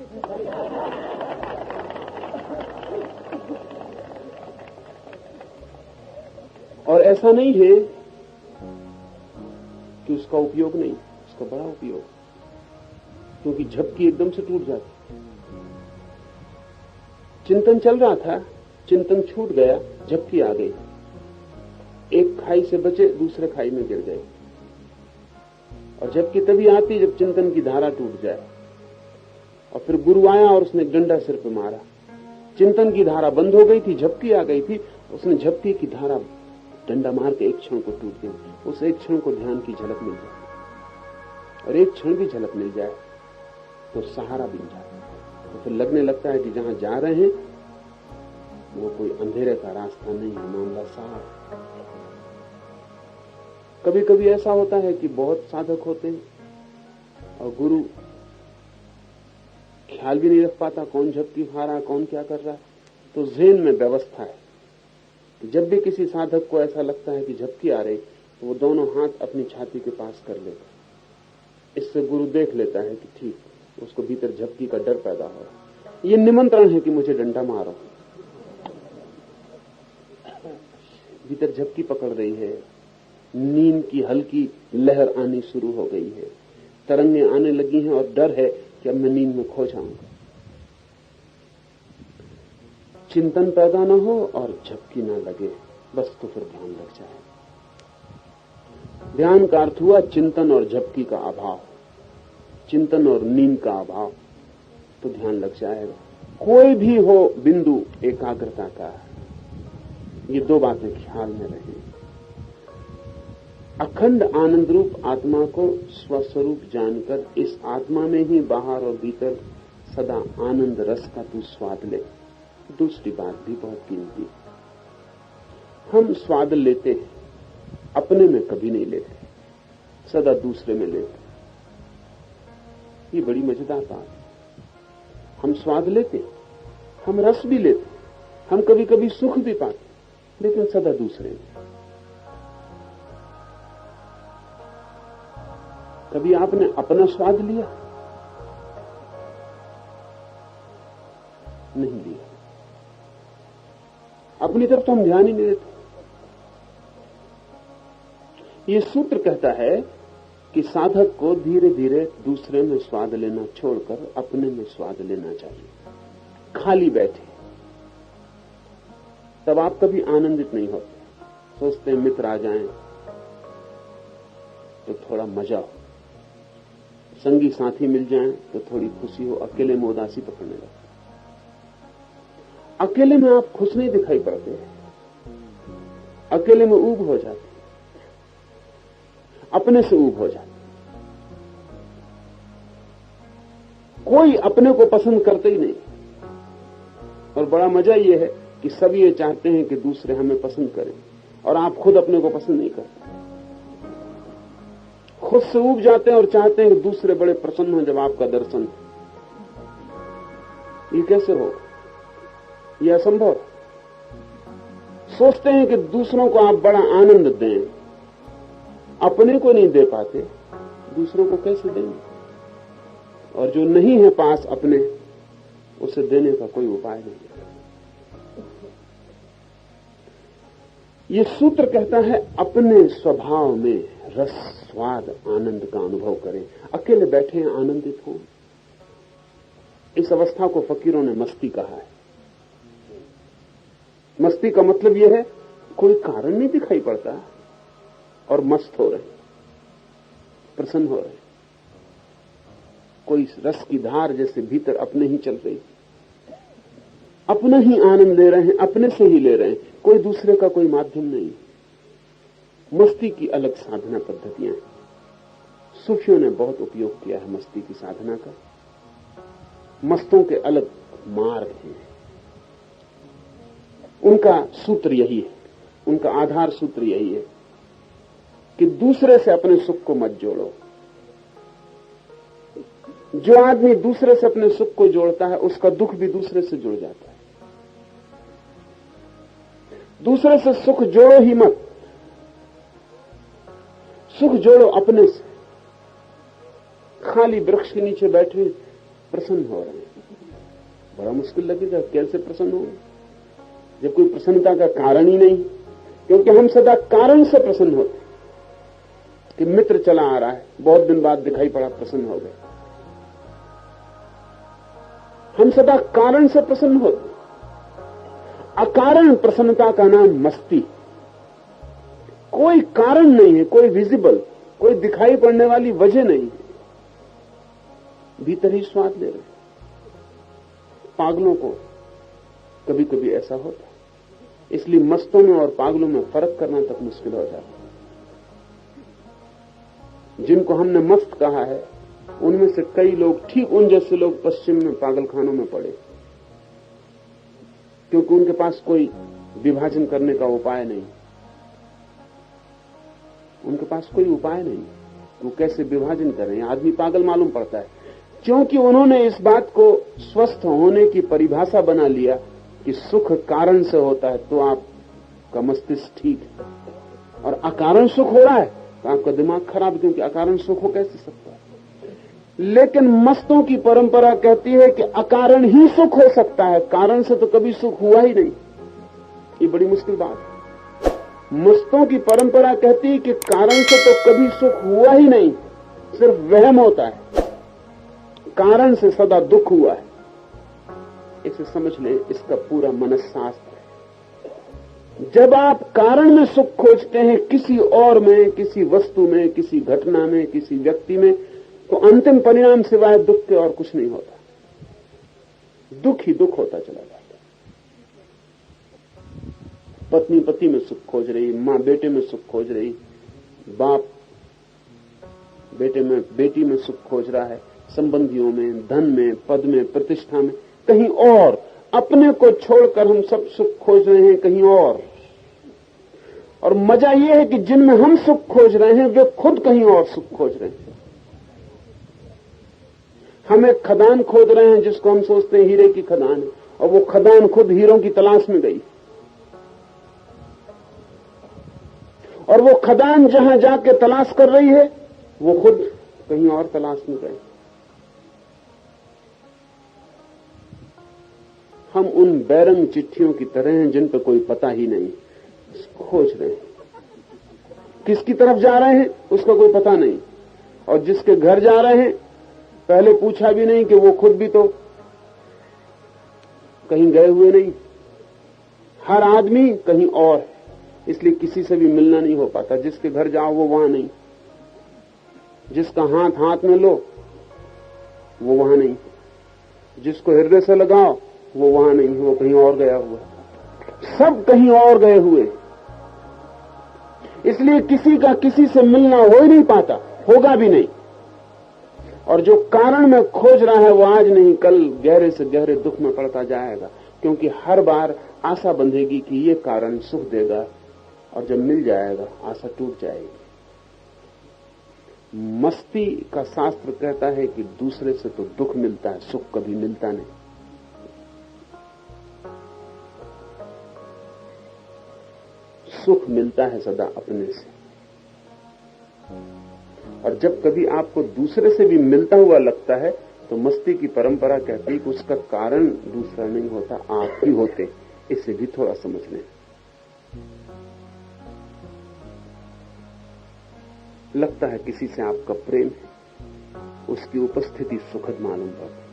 और ऐसा नहीं है कि उसका उपयोग नहीं, उसका बड़ा उपयोग, क्योंकि झपकी एकदम से टूट जाती। चिंतन चल रहा था, चिंतन छूट गया, झपकी आ गई, एक खाई से बचे दूसरे खाई में गिर गए। और झपकी तभी आती जब चिंतन की धारा टूट जाए। और फिर गुरु आया और उसने डंडा सिर पे मारा, चिंतन की धारा बंद हो गई थी, झपकी आ गई थी, उसने झपकी की धारा डंडा मार के एक क्षण को टूट गई। उस एक क्षण को ध्यान की झलक मिल जाए, और एक क्षण भी झलक मिल जाए तो सहारा बन जाए। तो फिर लगने लगता है कि जहां जा रहे हैं वो कोई अंधेरे का रास्ता नहीं है, मामला साफ। कभी कभी ऐसा होता है कि बहुत साधक होते हैं और गुरु ख्याल भी नहीं रख पाता कौन झपकी खा रहा है, कौन क्या कर रहा है। तो ज़हन में व्यवस्था है कि जब भी किसी साधक को ऐसा लगता है कि झपकी आ रही, तो वो दोनों हाथ अपनी छाती के पास कर लेता। इससे गुरु देख लेता है कि ठीक, उसको भीतर झपकी का डर पैदा हो रहा है। ये निमंत्रण है कि मुझे डंडा मारो। भीतर झपकी पकड़ रही है, नींद की हल्की लहर आनी शुरू हो गई है, तरंगें आने लगी हैं और डर है कि अब मैं नींद में खो जाऊंगा। चिंतन पैदा न हो और झपकी ना लगे, बस तो फिर ध्यान लग जाए। ध्यान का अर्थ हुआ चिंतन और झपकी का अभाव, चिंतन और नींद का अभाव, तो ध्यान लग जाएगा। कोई भी हो बिंदु एकाग्रता का, ये दो बातें ख्याल में रहें। अखंड आनंद रूप आत्मा को स्वस्वरूप जानकर इस आत्मा में ही बाहर और भीतर सदा आनंद रस का तू स्वाद ले। दूसरी बात भी बहुत कीमती है, हम स्वाद लेते हैं, अपने में कभी नहीं लेते, सदा दूसरे में लेते। ये बड़ी मजेदार बात है। हम स्वाद लेते, हम रस भी लेते, हम कभी कभी सुख भी पाते, लेकिन सदा दूसरे में। कभी आपने अपना स्वाद लिया? नहीं लिया। अपनी तरफ तो हम ध्यान ही नहीं देते। ये सूत्र कहता है कि साधक को धीरे धीरे दूसरे में स्वाद लेना छोड़कर अपने में स्वाद लेना चाहिए। खाली बैठे तब आप कभी आनंदित नहीं होते। सोचते हैं मित्र आ जाएं तो थोड़ा मजा हो, संगी साथी मिल जाएं तो थोड़ी खुशी हो, अकेले में उदासी पकड़ने लगती। अकेले में आप खुश नहीं दिखाई पड़ते, अकेले में ऊब हो जाते, अपने से ऊब हो जाते। कोई अपने को पसंद करते ही नहीं। और बड़ा मजा यह है कि सब ये चाहते हैं कि दूसरे हमें पसंद करें, और आप खुद अपने को पसंद नहीं करते। खुद से ऊब जाते हैं और चाहते हैं कि दूसरे बड़े प्रसन्न हो जब आपका दर्शन। ये कैसे हो? यह असंभव। सोचते हैं कि दूसरों को आप बड़ा आनंद दें, अपने को नहीं दे पाते, दूसरों को कैसे देंगे? और जो नहीं है पास अपने, उसे देने का कोई उपाय नहीं। ये सूत्र कहता है अपने स्वभाव में रस स्वाद आनंद का अनुभव करें। अकेले बैठे हैं, आनंदित हों। इस अवस्था को फकीरों ने मस्ती कहा है। मस्ती का मतलब यह है कोई कारण नहीं दिखाई पड़ता और मस्त हो रहे, प्रसन्न हो रहे, कोई रस की धार जैसे भीतर अपने ही चल रही, अपना ही आनंद ले रहे हैं, अपने से ही ले रहे हैं, कोई दूसरे का कोई माध्यम नहीं। मस्ती की अलग साधना पद्धतियां हैं। सूफियों ने बहुत उपयोग किया है मस्ती की साधना का। मस्तों के अलग मार्ग हैं। उनका सूत्र यही है, उनका आधार सूत्र यही है कि दूसरे से अपने सुख को मत जोड़ो, जो आदमी दूसरे से अपने सुख को जोड़ता है उसका दुख भी दूसरे से जुड़ जाता है। दूसरे से सुख जोड़ो ही मत, सुख जोड़ो अपने से। खाली वृक्ष के नीचे बैठे प्रसन्न हो रहे हैं, बड़ा मुश्किल लगेगा कैसे प्रसन्न हो जब कोई प्रसन्नता का कारण ही नहीं। क्योंकि हम सदा कारण से प्रसन्न होते कि मित्र चला आ रहा है, बहुत दिन बाद दिखाई पड़ा, प्रसन्न हो गए। हम सदा कारण से प्रसन्न होते। अकारण प्रसन्नता का नाम मस्ती। कोई कारण नहीं है, कोई विजिबल, कोई दिखाई पड़ने वाली वजह नहीं है, भीतर ही स्वाद ले रहे। पागलों को कभी कभी ऐसा होता है, इसलिए मस्तों में और पागलों में फर्क करना तक मुश्किल हो जाता है। जिनको हमने मस्त कहा है उनमें से कई लोग, ठीक उन जैसे लोग, पश्चिम में पागलखानों में पड़े, क्योंकि उनके पास कोई विभाजन करने का उपाय नहीं। उनके पास कोई उपाय नहीं, वो कैसे विभाजन करें। आदमी पागल मालूम पड़ता है क्योंकि उन्होंने इस बात को स्वस्थ होने की परिभाषा बना लिया कि सुख कारण से होता है तो आपका मस्तिष्क ठीक है, और अकारण सुख हो रहा है तो आपका दिमाग खराब, क्योंकि अकारण सुख हो कैसे सकता है। लेकिन मस्तों की परंपरा कहती है कि अकारण ही सुख हो सकता है, कारण से तो कभी सुख हुआ ही नहीं। ये बड़ी मुश्किल बात है। मस्तों की परंपरा कहती है कि कारण से तो कभी सुख हुआ ही नहीं, सिर्फ वहम होता है, कारण से सदा दुख हुआ है। इसे समझ लें, इसका पूरा मनस्शास्त्र है। जब आप कारण में सुख खोजते हैं, किसी और में, किसी वस्तु में, किसी घटना में, किसी व्यक्ति में, तो अंतिम परिणाम सिवाय दुख के और कुछ नहीं होता। दुख ही दुख होता चला जाता। पत्नी पति में सुख खोज रही, मां बेटे में सुख खोज रही, बाप बेटे में, बेटी में सुख खोज रहा है, संबंधियों में, धन में, पद में, प्रतिष्ठा में, कहीं और। अपने को छोड़कर हम सब सुख खोज रहे हैं कहीं और मजा यह है कि जिनमें हम सुख खोज रहे हैं वे खुद कहीं और सुख खोज रहे हैं। हम एक खदान खोद रहे हैं जिसको हम सोचते हैं हीरे की खदान है, और वो खदान खुद हीरों की तलाश में गई, और वो खदान जहां जाके तलाश कर रही है वो खुद कहीं और तलाश में गई। हम उन बैरंग चिट्ठियों की तरह हैं जिन पर कोई पता ही नहीं, खोज रहे हैं। किसकी तरफ जा रहे हैं उसका कोई पता नहीं, और जिसके घर जा रहे हैं पहले पूछा भी नहीं कि वो खुद भी तो कहीं गए हुए नहीं। हर आदमी कहीं और, इसलिए किसी से भी मिलना नहीं हो पाता। जिसके घर जाओ वो वहां नहीं, जिसका हाथ हाथ में लो वो वहां नहीं, जिसको हृदय से लगाओ वो वहां नहीं, वो कहीं और गया हुआ। सब कहीं और गए हुए, इसलिए किसी का किसी से मिलना हो ही नहीं पाता, होगा भी नहीं। और जो कारण में खोज रहा है वो आज नहीं कल गहरे से गहरे दुख में पड़ता जाएगा, क्योंकि हर बार आशा बंधेगी कि ये कारण सुख देगा, और जब मिल जाएगा आशा टूट जाएगी। मस्ती का शास्त्र कहता है कि दूसरे से तो दुख मिलता है, सुख कभी मिलता नहीं। सुख मिलता है सदा अपने से, और जब कभी आपको दूसरे से भी मिलता हुआ लगता है तो मस्ती की परंपरा कहती है कि उसका कारण दूसरा नहीं होता, आप ही होते। इसे भी थोड़ा समझ लें। लगता है किसी से आपका प्रेम है, उसकी उपस्थिति सुखद मालूम पड़ती,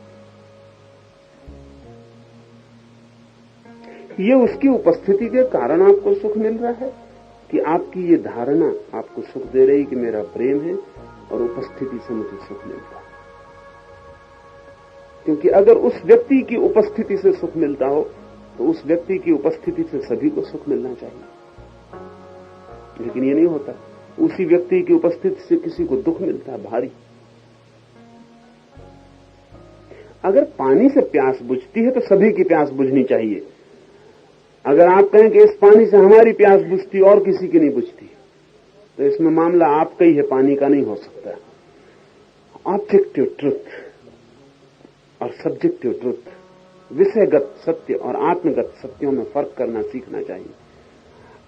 ये उसकी उपस्थिति के कारण आपको सुख मिल रहा है कि आपकी ये धारणा आपको सुख दे रही कि मेरा प्रेम है और उपस्थिति से मुझे सुख मिलता है। क्योंकि अगर उस व्यक्ति की उपस्थिति से सुख मिलता हो तो उस व्यक्ति की उपस्थिति से सभी को सुख मिलना चाहिए, लेकिन ये नहीं होता। उसी व्यक्ति की उपस्थिति से किसी को दुख मिलता है भारी। अगर पानी से प्यास बुझती है तो सभी की प्यास बुझनी चाहिए। अगर आप कहें कि इस पानी से हमारी प्यास बुझती और किसी की नहीं बुझती, तो इसमें मामला आपका ही है, पानी का नहीं हो सकता। ऑब्जेक्टिव ट्रुथ, और सब्जेक्टिव ट्रुथ, विषयगत सत्य और आत्मगत सत्यों में फर्क करना सीखना चाहिए।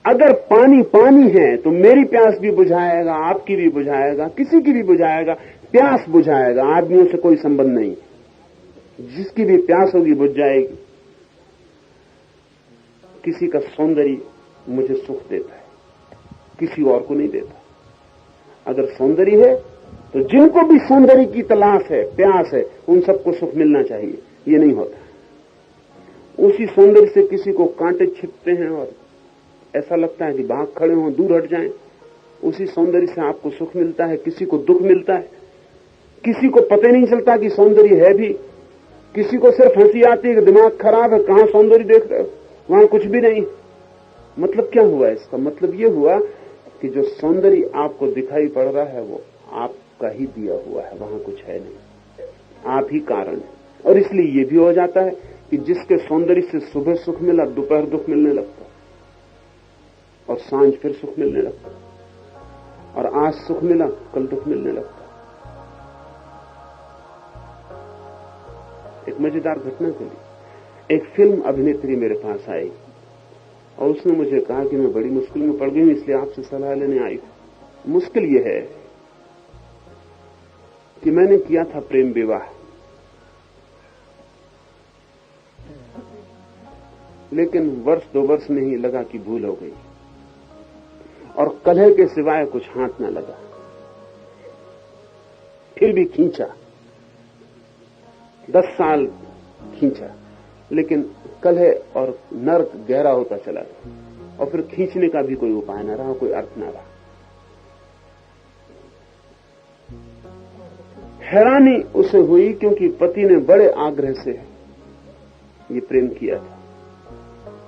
अगर पानी पानी है तो मेरी प्यास भी बुझाएगा, आपकी भी बुझाएगा, किसी की भी बुझाएगा, प्यास बुझाएगा, आदमियों से कोई संबंध नहीं। जिसकी भी प्यास होगी बुझ जाएगी। किसी का सौंदर्य मुझे सुख देता है, किसी और को नहीं देता। अगर सौंदर्य है तो जिनको भी सौंदर्य की तलाश है, प्यास है, उन सबको सुख मिलना चाहिए। ये नहीं होता। उसी सौंदर्य से किसी को कांटे छिपते हैं और ऐसा लगता है कि भाग खड़े हों, दूर हट जाएं। उसी सौंदर्य से आपको सुख मिलता है, किसी को दुख मिलता है। किसी को पता नहीं चलता कि सौंदर्य है भी, किसी को सिर्फ हंसी आती है कि दिमाग खराब है, कहां सौंदर्य देख रहे हो, वहां कुछ भी नहीं। मतलब क्या हुआ इसका? मतलब ये हुआ कि जो सौंदर्य आपको दिखाई पड़ रहा है वो आपका ही दिया हुआ है, वहां कुछ है नहीं, आप ही कारण है। और इसलिए ये भी हो जाता है कि जिसके सौंदर्य से सुबह सुख मिला, दोपहर दुख मिलने लगता, और सांझ फिर सुख मिलने लगता, और आज सुख मिला कल दुख मिलने लगता। एक मजेदार घटना चली। एक फिल्म अभिनेत्री मेरे पास आई और उसने मुझे कहा कि मैं बड़ी मुश्किल में पड़ गई हूं, इसलिए आपसे सलाह लेने आई हूं। मुश्किल यह है कि मैंने किया था प्रेम विवाह, लेकिन वर्ष 2 वर्ष में ही लगा कि भूल हो गई और कलह के सिवाय कुछ हाथ न लगा। फिर भी खींचा, 10 साल खींचा, लेकिन कलह और नर्क गहरा होता चला गया और फिर खींचने का भी कोई उपाय न रहा, कोई अर्थ न रहा। हैरानी उसे हुई क्योंकि पति ने बड़े आग्रह से ये प्रेम किया था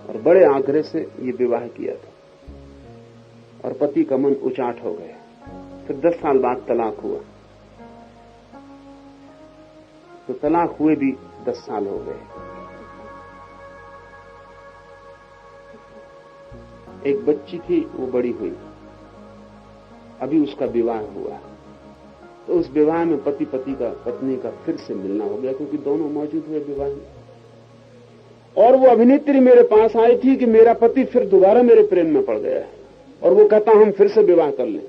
और बड़े आग्रह से ये विवाह किया था, और पति का मन उचाट हो गया। फिर 10 साल बाद तलाक हुआ, तो तलाक हुए भी 10 साल हो गए। एक बच्ची थी, वो बड़ी हुई, अभी उसका विवाह हुआ। तो उस विवाह में पति पत्नी का फिर से मिलना हो गया, क्योंकि दोनों मौजूद हुए विवाह में। और वो अभिनेत्री मेरे पास आई थी कि मेरा पति फिर दोबारा मेरे प्रेम में पड़ गया है और वो कहता हम फिर से विवाह कर लें।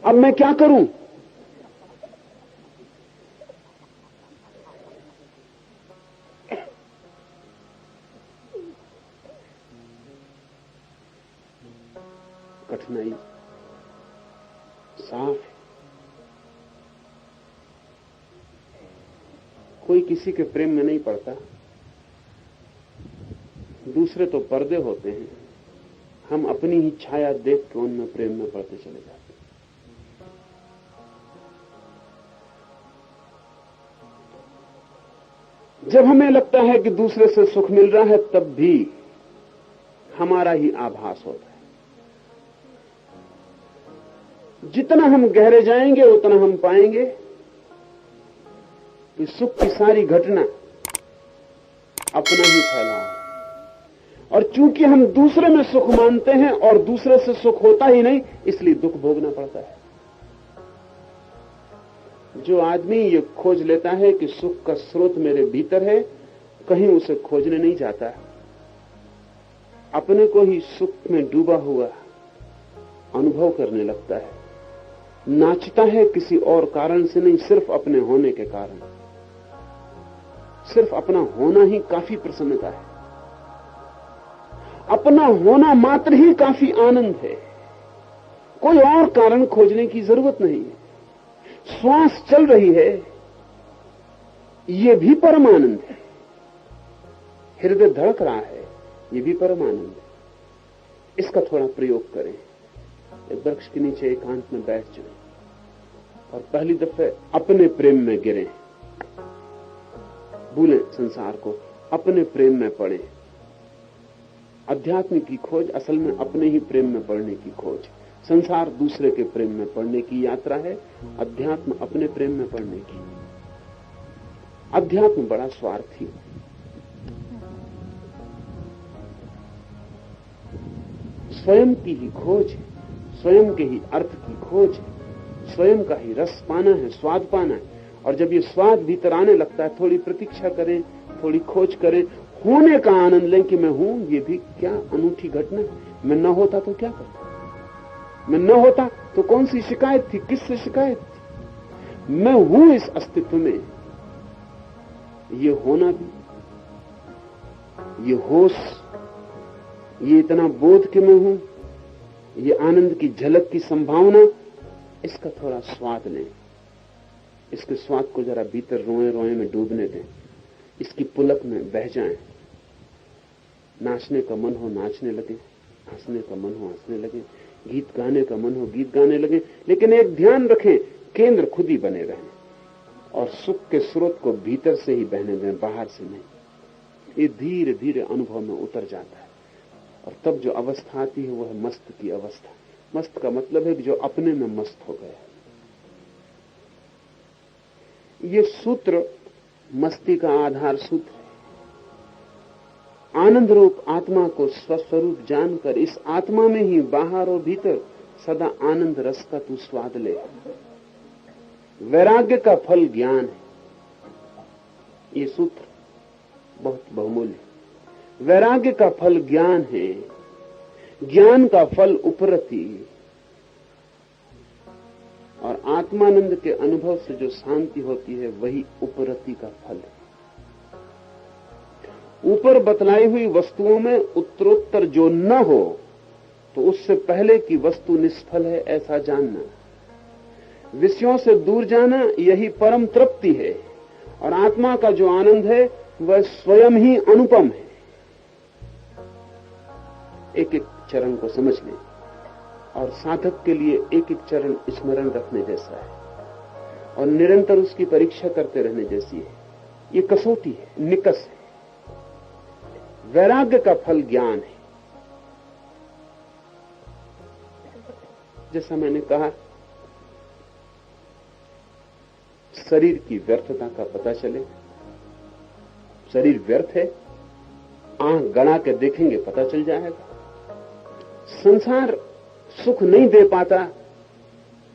अब मैं क्या करूं? कठिनाई साफ है। कोई किसी के प्रेम में नहीं पड़ता, दूसरे तो पर्दे होते हैं, हम अपनी ही छाया देख के उनमें प्रेम में पड़ते चले जाते हैं। जब हमें लगता है कि दूसरे से सुख मिल रहा है, तब भी हमारा ही आभास होता है। जितना हम गहरे जाएंगे उतना हम पाएंगे कि सुख की सारी घटना अपना ही फैलाव है। और चूंकि हम दूसरे में सुख मानते हैं और दूसरे से सुख होता ही नहीं, इसलिए दुख भोगना पड़ता है। जो आदमी ये खोज लेता है कि सुख का स्रोत मेरे भीतर है, कहीं उसे खोजने नहीं जाता, अपने को ही सुख में डूबा हुआ अनुभव करने लगता है, नाचता है किसी और कारण से नहीं, सिर्फ अपने होने के कारण। सिर्फ अपना होना ही काफी प्रसन्नता है, अपना होना मात्र ही काफी आनंद है, कोई और कारण खोजने की जरूरत नहीं है। श्वास चल रही है, यह भी परम आनंद है। हृदय धड़क रहा है, यह भी परम आनंद है। इसका थोड़ा प्रयोग करें। एक वृक्ष के नीचे एकांत में बैठ जाएं और पहली दफे अपने प्रेम में गिरें, भूलें संसार को, अपने प्रेम में पड़ें। अध्यात्म की खोज असल में अपने ही प्रेम में पड़ने की खोज। संसार दूसरे के प्रेम में पड़ने की यात्रा है, अध्यात्म अपने प्रेम में पड़ने की। अध्यात्म बड़ा स्वार्थी, स्वयं की ही खोज है, स्वयं के ही अर्थ की खोज है, स्वयं का ही रस पाना है, स्वाद पाना है। और जब ये स्वाद भीतर आने लगता है, थोड़ी प्रतीक्षा करें, थोड़ी खोज करें, होने का आनंद लें कि मैं हूं, ये भी क्या अनूठी घटना है। मैं न होता तो क्या करता, मैं न होता तो कौन सी शिकायत थी, किससे शिकायत थी। मैं हूं इस अस्तित्व में, ये होना भी, ये होश, ये इतना बोध कि मैं हूं, ये आनंद की झलक की संभावना, इसका थोड़ा स्वाद लें। इसके स्वाद को जरा भीतर रोए रोए में डूबने दें, इसकी पुलक में बह जाएं। नाचने का मन हो नाचने लगे, हंसने का मन हो हंसने लगे, गीत गाने का मन हो गीत गाने लगे। लेकिन एक ध्यान रखें, केंद्र खुद ही बने रहें और सुख के स्रोत को भीतर से ही बहने दें, बाहर से नहीं। ये धीरे धीरे अनुभव में उतर जाता है और तब जो अवस्था आती है वह मस्त की अवस्था। मस्त का मतलब है कि जो अपने में मस्त हो गया। ये सूत्र मस्ती का आधार सूत्र है। आनंद रूप आत्मा को स्वस्वरूप जानकर इस आत्मा में ही बाहर और भीतर सदा आनंद रस का तू स्वाद ले। वैराग्य का फल ज्ञान है। ये सूत्र बहुत बहुमूल्य। वैराग्य का फल ज्ञान है, ज्ञान का फल उपरति, और आत्मानंद के अनुभव से जो शांति होती है वही उपरति का फल है। ऊपर बतलाई हुई वस्तुओं में उत्तरोत्तर जो न हो तो उससे पहले की वस्तु निष्फल है, ऐसा जानना। विषयों से दूर जाना यही परम तृप्ति है, और आत्मा का जो आनंद है वह स्वयं ही अनुपम है। एक एक चरण को समझ लें, और साधक के लिए एक एक चरण स्मरण रखने जैसा है और निरंतर उसकी परीक्षा करते रहने जैसी है। ये कसौटी है, निकस है। वैराग्य का फल ज्ञान है। जैसा मैंने कहा, शरीर की व्यर्थता का पता चले। शरीर व्यर्थ है, आंख गड़ा के देखेंगे पता चल जाएगा। संसार सुख नहीं दे पाता,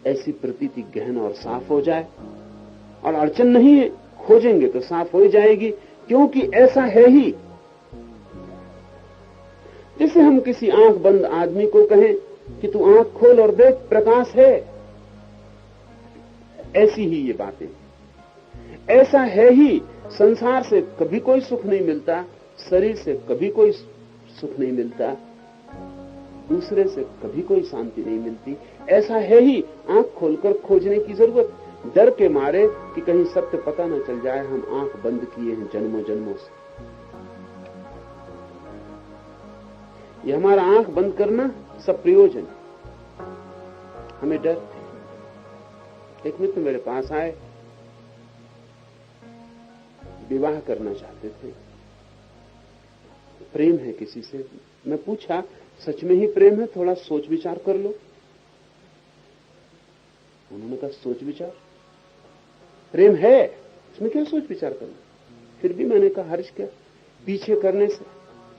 ऐसी प्रतीति गहन और साफ हो जाए, और अड़चन नहीं है, खोजेंगे तो साफ हो जाएगी, क्योंकि ऐसा है ही। जैसे हम किसी आंख बंद आदमी को कहें कि तू आंख खोल और देख, प्रकाश है, ऐसी ही ये बातें। ऐसा है ही। संसार से कभी कोई सुख नहीं मिलता, शरीर से कभी कोई सुख नहीं मिलता, दूसरे से कभी कोई शांति नहीं मिलती। ऐसा है ही। आंख खोलकर खोजने की जरूरत, डर के मारे कि कहीं सत्य पता न चल जाए, हम आंख बंद किए हैं जन्मों जन्मों से। ये हमारा आंख बंद करना सब प्रयोजन है। हमें डर। एक मित्र मेरे पास आए, विवाह करना चाहते थे, प्रेम है किसी से। मैं पूछा, सच में ही प्रेम है? थोड़ा सोच विचार कर लो। उन्होंने कहा, सोच विचार? प्रेम है, इसमें क्या सोच विचार करना? फिर भी मैंने कहा, हर्ष क्या, पीछे करने से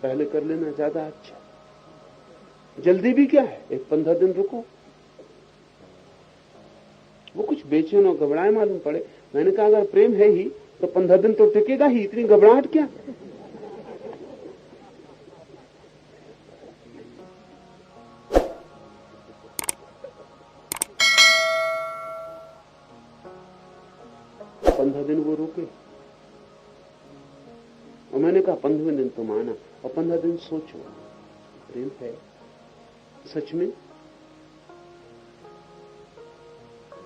पहले कर लेना ज्यादा अच्छा। जल्दी भी क्या है, एक 15 दिन रुको। वो कुछ बेचैन और घबराए मालूम पड़े। मैंने कहा, अगर प्रेम है ही तो 15 दिन तो टिकेगा ही, इतनी घबराहट क्या? दिन वो रुके, और मैंने कहा 15वें दिन तुम आना, और 15 दिन सोचो, प्रेम है सच में?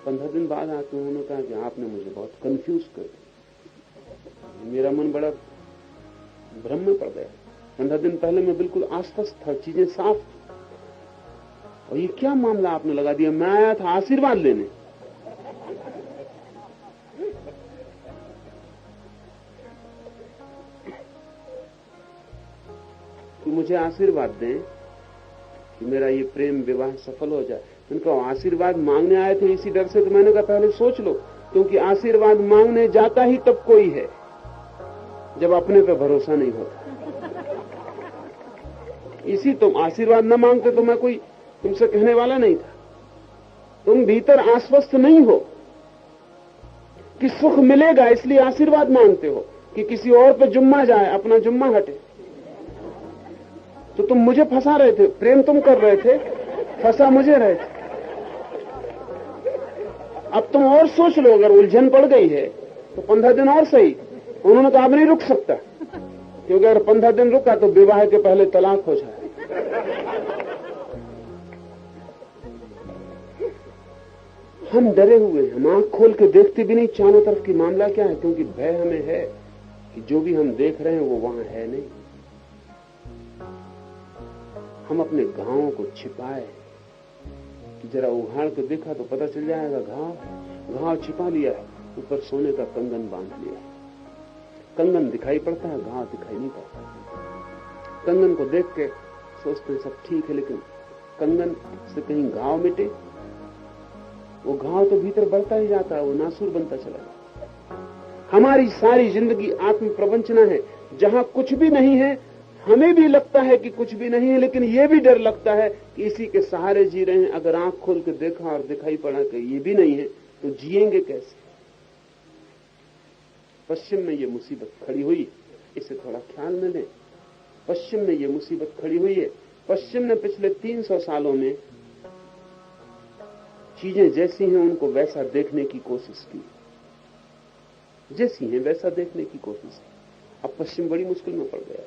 15 दिन बाद आते उन्होंने कहा कि आपने मुझे बहुत कंफ्यूज कर दिया, मेरा मन बड़ा भ्रम में पड़ गया। 15 दिन पहले मैं बिल्कुल आश्वस्त था, चीजें साफ थी, और ये क्या मामला आपने लगा दिया? मैं आया था आशीर्वाद लेने। कि मुझे आशीर्वाद दें कि मेरा ये प्रेम विवाह सफल हो जाए। उनका आशीर्वाद मांगने आए थे इसी डर से, तो मैंने कहा पहले सोच लो, क्योंकि आशीर्वाद मांगने जाता ही तब कोई है जब अपने पे भरोसा नहीं होता। इसी तुम आशीर्वाद न मांगते तो मैं कोई तुमसे कहने वाला नहीं था। तुम भीतर आश्वस्त नहीं हो, कि सुख मिलेगा इसलिए आशीर्वाद मांगते हो, कि किसी और पे जुम्मा जाए, अपना जुम्मा हटे। तो तुम मुझे फंसा रहे थे, प्रेम तुम कर रहे थे, फंसा मुझे रहे थे। अब तुम और सोच लो, अगर उलझन पड़ गई है तो 15 दिन और सही। उन्होंने कहा अब नहीं रुक सकता, क्योंकि अगर 15 दिन रुका तो विवाह के पहले तलाक हो जाए। हम डरे हुए हैं, हम आंख खोल के देखते भी नहीं चारों तरफ की मामला क्या है, क्योंकि भय हमें है कि जो भी हम देख रहे हैं वो वहां है नहीं। हम अपने घावों को छिपाए, जरा उघाड़ के देखा तो पता चल जाएगा घाव छिपा लिया है, ऊपर सोने का कंगन बांध लिया है। कंगन दिखाई पड़ता है, घाव दिखाई नहीं पड़ता। कंगन को देख के सोचते हैं सब ठीक है, लेकिन कंगन से कहीं घाव मिटे, वो घाव तो भीतर बढ़ता ही जाता है, वो नासूर बनता चला जाता है। हमारी सारी जिंदगी आत्म प्रवंचना है, जहां कुछ भी नहीं है। हमें भी लगता है कि कुछ भी नहीं है, लेकिन यह भी डर लगता है कि इसी के सहारे जी रहे हैं। अगर आंख खोल के देखा और दिखाई पड़ा कि ये भी नहीं है तो जिएंगे कैसे? पश्चिम में ये मुसीबत खड़ी हुई, इसे थोड़ा ख्याल में लें। पश्चिम में ये मुसीबत खड़ी हुई है। पश्चिम ने पिछले 300 सालों में चीजें जैसी हैं उनको वैसा देखने की कोशिश की, जैसी हैं वैसा देखने की कोशिश की। अब पश्चिम बड़ी मुश्किल में पड़ गया।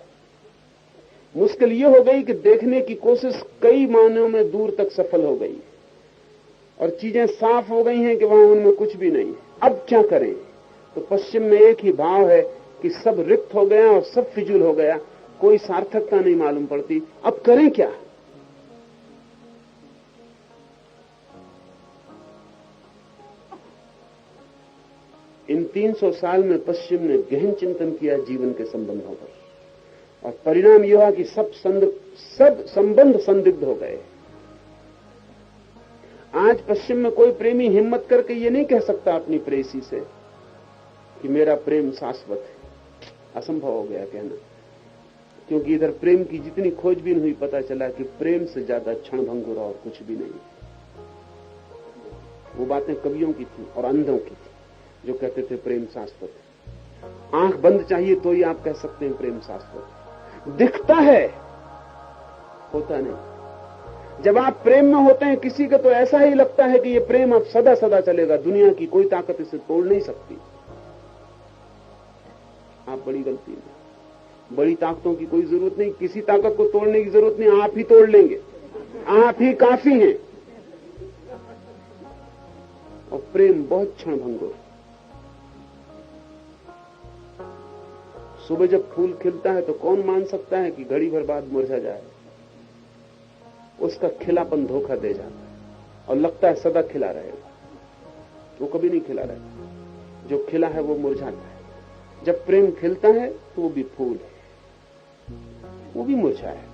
मुश्किल ये हो गई कि देखने की कोशिश कई मायनों में दूर तक सफल हो गई और चीजें साफ हो गई हैं कि वहां उनमें कुछ भी नहीं है। अब क्या करें? तो पश्चिम में एक ही भाव है कि सब रिक्त हो गया और सब फिजूल हो गया, कोई सार्थकता नहीं मालूम पड़ती। अब करें क्या? इन 300 साल में पश्चिम ने गहन चिंतन किया जीवन के संबंधों पर, और परिणाम यह हुआ कि सब संबंध संदिग्ध हो गए। आज पश्चिम में कोई प्रेमी हिम्मत करके ये नहीं कह सकता अपनी प्रेयसी से कि मेरा प्रेम शाश्वत है। असंभव हो गया कहना, क्योंकि इधर प्रेम की जितनी खोजबीन हुई पता चला कि प्रेम से ज्यादा क्षणभंगुर और कुछ भी नहीं। वो बातें कवियों की थी और अंधों की थी जो कहते थे प्रेम शाश्वत है। आंख बंद चाहिए तो ही आप कह सकते हैं प्रेम शाश्वत है। दिखता है, होता नहीं। जब आप प्रेम में होते हैं किसी का, तो ऐसा ही लगता है कि ये प्रेम अब सदा सदा चलेगा, दुनिया की कोई ताकत इसे तोड़ नहीं सकती। आप बड़ी गलती में। बड़ी ताकतों की कोई जरूरत नहीं, किसी ताकत को तोड़ने की जरूरत नहीं, आप ही तोड़ लेंगे। आप ही काफी हैं। और प्रेम बहुत क्षणभंगुर। सुबह जब फूल खिलता है तो कौन मान सकता है कि घड़ी भर बाद मुरझा जाए? उसका खिलापन धोखा दे जाता है और लगता है सदा खिला रहेगा। वो कभी नहीं खिला रहेगा, जो खिला है वो मुरझाता है। जब प्रेम खिलता है तो वो भी फूल है, वो भी मुरझा है।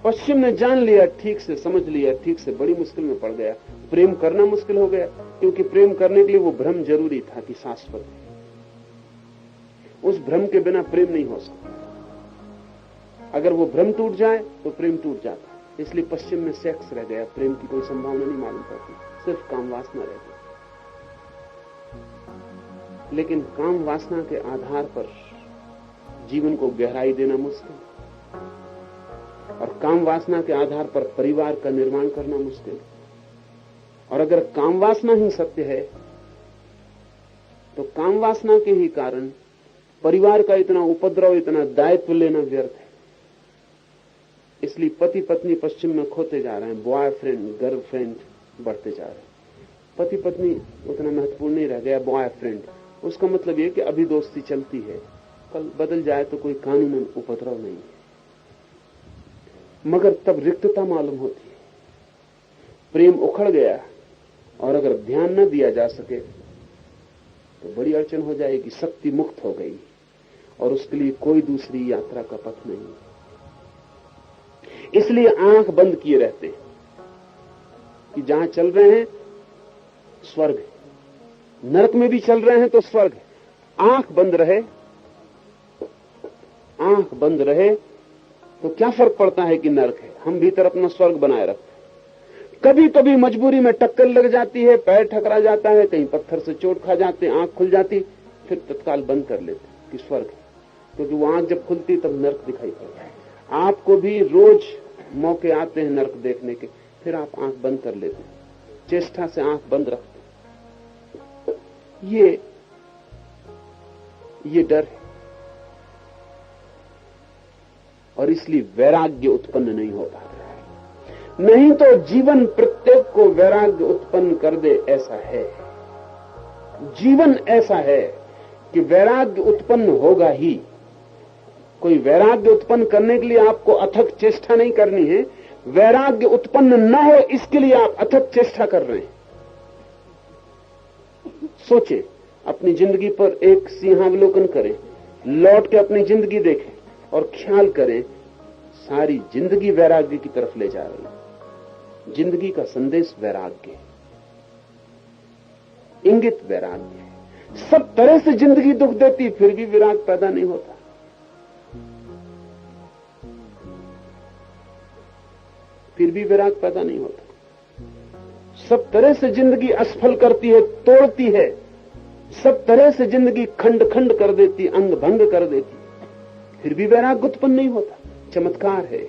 पश्चिम ने जान लिया, ठीक से समझ लिया, ठीक से बड़ी मुश्किल में पड़ गया। प्रेम करना मुश्किल हो गया, क्योंकि प्रेम करने के लिए वो भ्रम जरूरी था कि शाश्वत है। उस भ्रम के बिना प्रेम नहीं हो सकता। अगर वो भ्रम टूट जाए तो प्रेम टूट जाता। इसलिए पश्चिम में सेक्स रह गया, प्रेम की कोई संभावना नहीं मालूम पड़ती, सिर्फ काम वासना रह गई। लेकिन काम वासना के आधार पर जीवन को गहराई देना मुश्किल, और काम वासना के आधार पर परिवार का निर्माण करना मुश्किल। और अगर काम वासना ही सत्य है तो काम वासना के ही कारण परिवार का इतना उपद्रव, इतना दायित्व लेना व्यर्थ है। इसलिए पति पत्नी पश्चिम में खोते जा रहे हैं, बॉयफ्रेंड गर्लफ्रेंड बढ़ते जा रहे हैं। पति पत्नी उतना महत्वपूर्ण नहीं रह गया, बॉयफ्रेंड। उसका मतलब यह कि अभी दोस्ती चलती है, कल बदल जाए तो कोई कानूनन उपद्रव नहीं है। मगर तब रिक्तता मालूम होती है, प्रेम उखड़ गया, और अगर ध्यान न दिया जा सके तो बड़ी अड़चन हो जाएगी। शक्ति मुक्त हो गई और उसके लिए कोई दूसरी यात्रा का पथ नहीं। इसलिए आंख बंद किए रहते हैं कि जहां चल रहे हैं स्वर्ग है, नरक में भी चल रहे हैं तो स्वर्ग है। आंख बंद रहे, आंख बंद रहे तो क्या फर्क पड़ता है कि नरक है? हम भीतर अपना स्वर्ग बनाए रखते हैं। कभी कभी मजबूरी में टक्कर लग जाती है, पैर ठकरा जाता है, कहीं पत्थर से चोट खा जाते हैं, आंख खुल जाती, फिर तत्काल बंद कर लेते कि स्वर्ग है, क्योंकि वो आंख जब खुलती तब नर्क दिखाई पड़ता है। आपको भी रोज मौके आते हैं नर्क देखने के, फिर आप आंख बंद कर लेते हैं, चेष्टा से आंख बंद रखते हैं। ये डर है, और इसलिए वैराग्य उत्पन्न नहीं हो पाता है। नहीं तो जीवन प्रत्येक को वैराग्य उत्पन्न कर दे, ऐसा है। जीवन ऐसा है कि वैराग्य उत्पन्न होगा ही। कोई वैराग्य उत्पन्न करने के लिए आपको अथक चेष्टा नहीं करनी है, वैराग्य उत्पन्न न हो इसके लिए आप अथक चेष्टा कर रहे हैं। सोचें, अपनी जिंदगी पर एक सिंहावलोकन करें, लौट के अपनी जिंदगी देखें और ख्याल करें सारी जिंदगी वैराग्य की तरफ ले जा रही है। जिंदगी का संदेश वैराग्य है, इंगित वैराग्य है। सब तरह से जिंदगी दुख देती, फिर भी विराग पैदा नहीं होता। फिर भी विराग पैदा नहीं होता। सब तरह से जिंदगी असफल करती है, तोड़ती है। सब तरह से जिंदगी खंड खंड कर देती, अंग भंग कर देती, फिर भी वैराग उत्पन्न नहीं होता। चमत्कार है।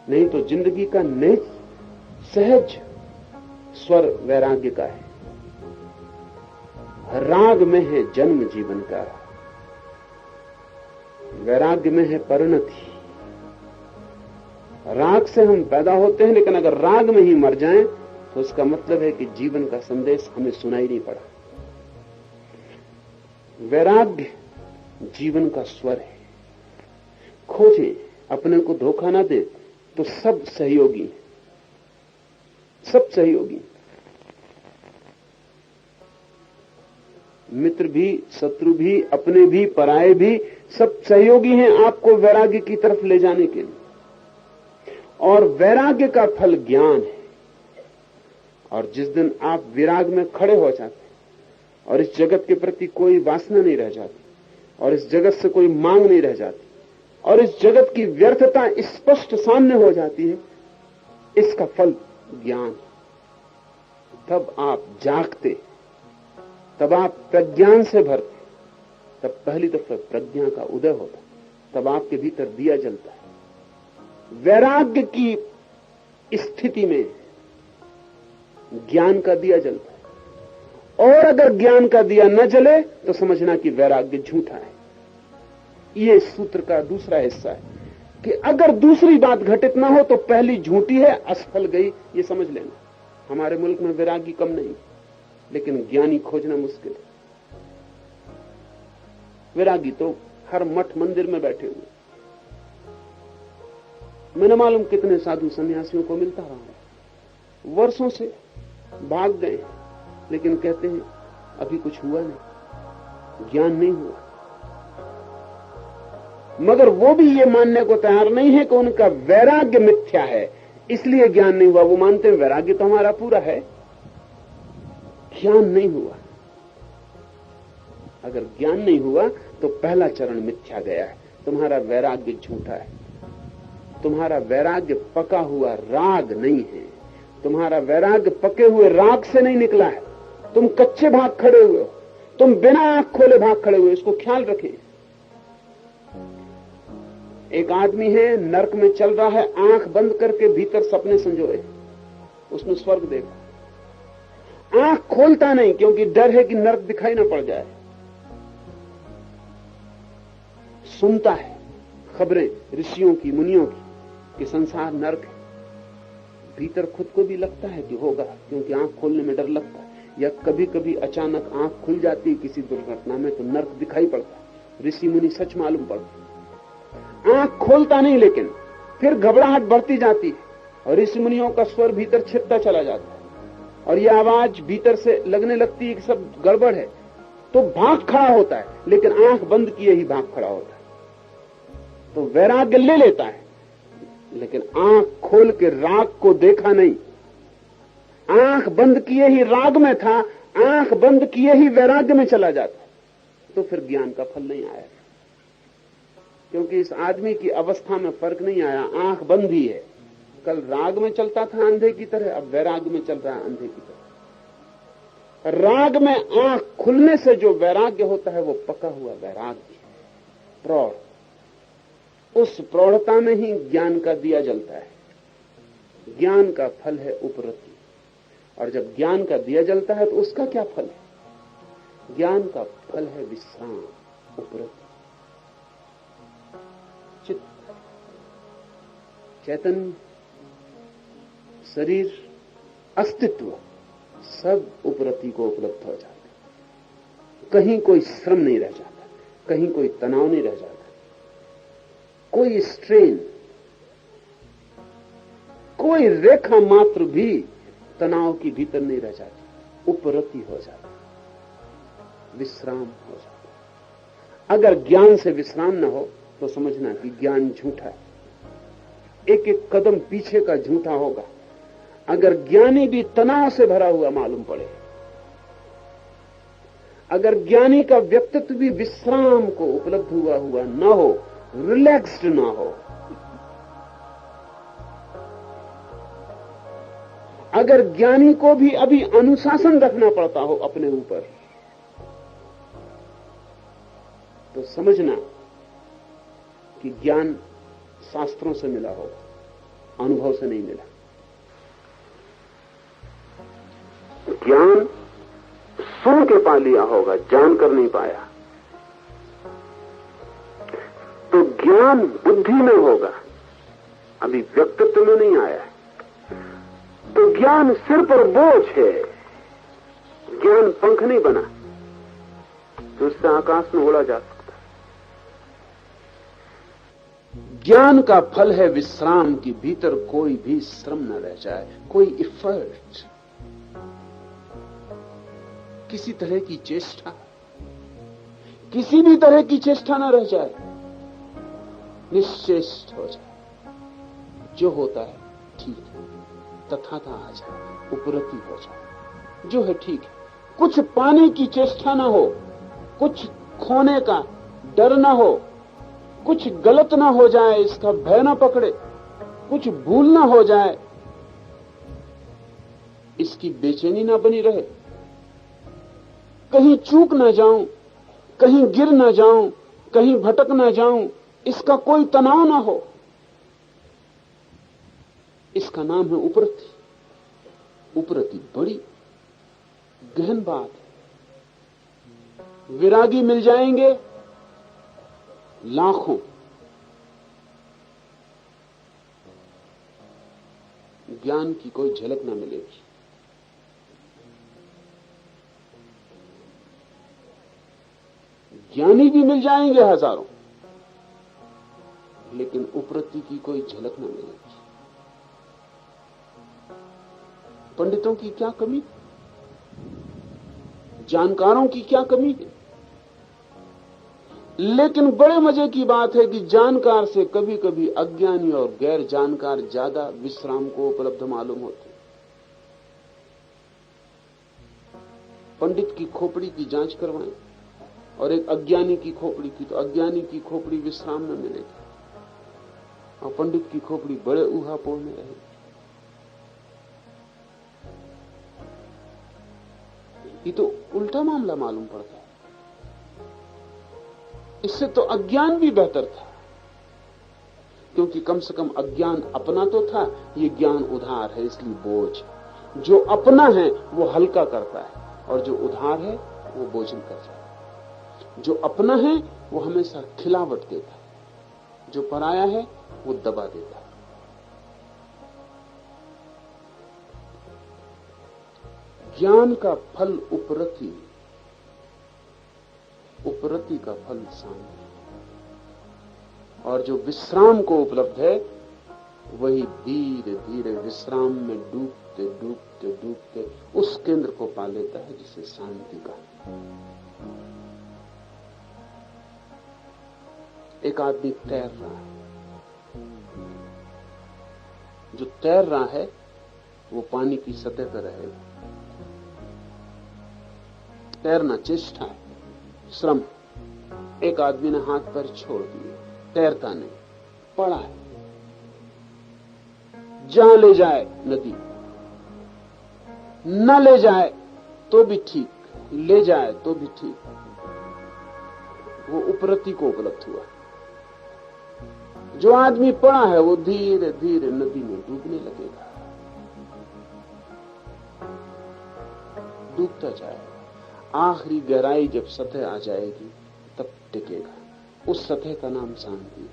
नहीं तो जिंदगी का निज सहज स्वर वैराग्य का है। राग में है जन्म जीवन का, वैराग्य में है परिणति। राग से हम पैदा होते हैं, लेकिन अगर राग में ही मर जाएं तो उसका मतलब है कि जीवन का संदेश हमें सुनाई नहीं पड़ा। वैराग्य जीवन का स्वर है। खोजें, अपने को धोखा ना दे, तो सब सहयोगी, सब सहयोगी, मित्र भी, शत्रु भी, अपने भी, पराये भी, सब सहयोगी हैं आपको वैराग्य की तरफ ले जाने के लिए। और वैराग्य का फल ज्ञान है। और जिस दिन आप विराग में खड़े हो जाते हैं और इस जगत के प्रति कोई वासना नहीं रह जाती, और इस जगत से कोई मांग नहीं रह जाती, और इस जगत की व्यर्थता स्पष्ट सामने हो जाती है, इसका फल ज्ञान। तब आप जागते, तब आप प्रज्ञान से भरते, तब पहली दफा प्रज्ञा का उदय होता, तब आपके भीतर दिया जलता है। वैराग्य की स्थिति में ज्ञान का दिया जलता है, और अगर ज्ञान का दिया न जले तो समझना कि वैराग्य झूठा है। ये सूत्र का दूसरा हिस्सा है कि अगर दूसरी बात घटित ना हो तो पहली झूठी है, असफल गई, ये समझ लेना। हमारे मुल्क में वैरागी कम नहीं, लेकिन ज्ञानी खोजना मुश्किल है। वैरागी तो हर मठ मंदिर में बैठे हुए। मैंने मालूम कितने साधु सन्यासियों को मिलता रहा हूं, वर्षों से भाग गए, लेकिन कहते हैं अभी कुछ हुआ नहीं, ज्ञान नहीं हुआ। मगर वो भी ये मानने को तैयार नहीं है कि उनका वैराग्य मिथ्या है, इसलिए ज्ञान नहीं हुआ। वो मानते हैं वैराग्य तो हमारा पूरा है, ज्ञान नहीं हुआ। अगर ज्ञान नहीं हुआ तो पहला चरण मिथ्या गया है, तुम्हारा वैराग्य झूठा है। तुम्हारा वैराग्य पका हुआ राग नहीं है, तुम्हारा वैराग्य पके हुए राग से नहीं निकला है। तुम कच्चे भाग खड़े हुए हो, तुम बिना आंख खोले भाग खड़े हुए, इसको ख्याल रखें। एक आदमी है, नरक में चल रहा है, आंख बंद करके भीतर सपने संजोए, उसने स्वर्ग देखा। आंख खोलता नहीं क्योंकि डर है कि नरक दिखाई ना पड़ जाए। सुनता है खबरें ऋषियों की, मुनियों की कि संसार नरक है। भीतर खुद को भी लगता है कि होगा, क्योंकि आंख खोलने में डर लगता है, या कभी कभी अचानक आंख खुल जाती है किसी दुर्घटना में तो नरक दिखाई पड़ता है, ऋषि मुनि सच मालूम पड़ता। आंख खोलता नहीं, लेकिन फिर घबराहट बढ़ती जाती है और ऋषि मुनियों का स्वर भीतर छिपता चला जाता है, और यह आवाज भीतर से लगने लगती है कि सब गड़बड़ है, तो भाग खड़ा होता है, लेकिन आंख बंद किए ही भाग खड़ा होता है। तो वैराग्य ले लेता है, लेकिन आंख खोल के राग को देखा नहीं। आंख बंद किए ही राग में था, आंख बंद किए ही वैराग्य में चला जाता, तो फिर ज्ञान का फल नहीं आया। क्योंकि इस आदमी की अवस्था में फर्क नहीं आया, आंख बंद ही है, कल राग में चलता था अंधे की तरह, अब वैराग में चल रहा है अंधे की तरह। राग में आंख खुलने से जो वैराग्य होता है वो पका हुआ वैराग्य, प्रौढ़। उस प्रौढ़ता में ही ज्ञान का दिया जलता है। ज्ञान का फल है उपरति, और जब ज्ञान का दिया जलता है तो उसका क्या फल है? ज्ञान का फल है विश्राम, उपरति, चित्त, चैतन्य, शरीर, अस्तित्व, सब उपरति को उपलब्ध हो जाता। कहीं कोई श्रम नहीं रह जाता, कहीं कोई तनाव नहीं रह जाता, कोई स्ट्रेन, कोई रेखा मात्र भी तनाव की भीतर नहीं रह जाती। उपरति हो जाता, विश्राम हो जाता। अगर ज्ञान से विश्राम न हो तो समझना कि ज्ञान झूठा है, एक एक कदम पीछे का झूठा होगा। अगर ज्ञानी भी तनाव से भरा हुआ मालूम पड़े, अगर ज्ञानी का व्यक्तित्व भी विश्राम को उपलब्ध हुआ न हो, रिलैक्स्ड ना हो, अगर ज्ञानी को भी अभी अनुशासन रखना पड़ता हो अपने ऊपर, तो समझना कि ज्ञान शास्त्रों से मिला हो, अनुभव से नहीं मिला। ज्ञान सुन के पा लिया होगा, जान कर नहीं पाया। तो ज्ञान बुद्धि में होगा, अभी व्यक्तित्व में नहीं आया है। तो ज्ञान सिर पर बोझ है, ज्ञान पंख नहीं बना तो उससे आकाश में उड़ा जा सकता। ज्ञान का फल है विश्राम की भीतर कोई भी श्रम न रह जाए, कोई एफर्ट, किसी तरह की चेष्टा, किसी भी तरह की चेष्टा न रह जाए, निश्चेष्ट हो जाए। जो होता है ठीक है, तथाता आ जाए, उपरति हो जाए। जो है ठीक है, कुछ पाने की चेष्टा ना हो, कुछ खोने का डर ना हो, कुछ गलत ना हो जाए इसका भय ना पकड़े, कुछ भूल ना हो जाए इसकी बेचैनी ना बनी रहे, कहीं चूक ना जाऊं, कहीं गिर ना जाऊं, कहीं भटक ना जाऊं, इसका कोई तनाव ना हो। इसका नाम है उपरति। उपरति बड़ी गहन बात है। विरागी मिल जाएंगे लाखों, ज्ञान की कोई झलक ना मिलेगी। ज्ञानी भी मिल जाएंगे हजारों, लेकिन उपरति की कोई झलक न मिलेगी। पंडितों की क्या कमी, जानकारों की क्या कमी है, लेकिन बड़े मजे की बात है कि जानकार से कभी कभी अज्ञानी और गैर जानकार ज्यादा विश्राम को उपलब्ध मालूम होते। पंडित की खोपड़ी की जांच करवाएं और एक अज्ञानी की खोपड़ी की, तो अज्ञानी की खोपड़ी विश्राम में मिलेगी और पंडित की खोपड़ी बड़े ऊहापोह में रहेगी। ये तो उल्टा मामला मालूम पड़ता है। इससे तो अज्ञान भी बेहतर था, क्योंकि कम से कम अज्ञान अपना तो था, ये ज्ञान उधार है, इसलिए बोझ। जो अपना है वो हल्का करता है और जो उधार है वो बोझिल करता है। जो अपना है वो हमेशा खिलावट देता है, जो पराया है वो दबा देता है। ज्ञान का फल उपरति, उपरति का फल शांति, और जो विश्राम को उपलब्ध है वही धीरे धीरे विश्राम में डूबते डूबते डूबते उस केंद्र को पा लेता है जिसे शांति का। एक आदमी तैर रहा है, जो तैर रहा है वो पानी की सतह पर रहेगा। तैरना चेष्टा है, श्रम। एक आदमी ने हाथ पैर छोड़ दिए, तैरता नहीं, पड़ा है। जहां ले जाए नदी, न ले जाए तो भी ठीक, ले जाए तो भी ठीक, वो उपरति को उपलब्ध हुआ। जो आदमी पड़ा है वो धीरे धीरे नदी में डूबने लगेगा, डूबता जाएगा। आखिरी गहराई जब सतह आ जाएगी तब टिकेगा। उस सतह का नाम शांति है।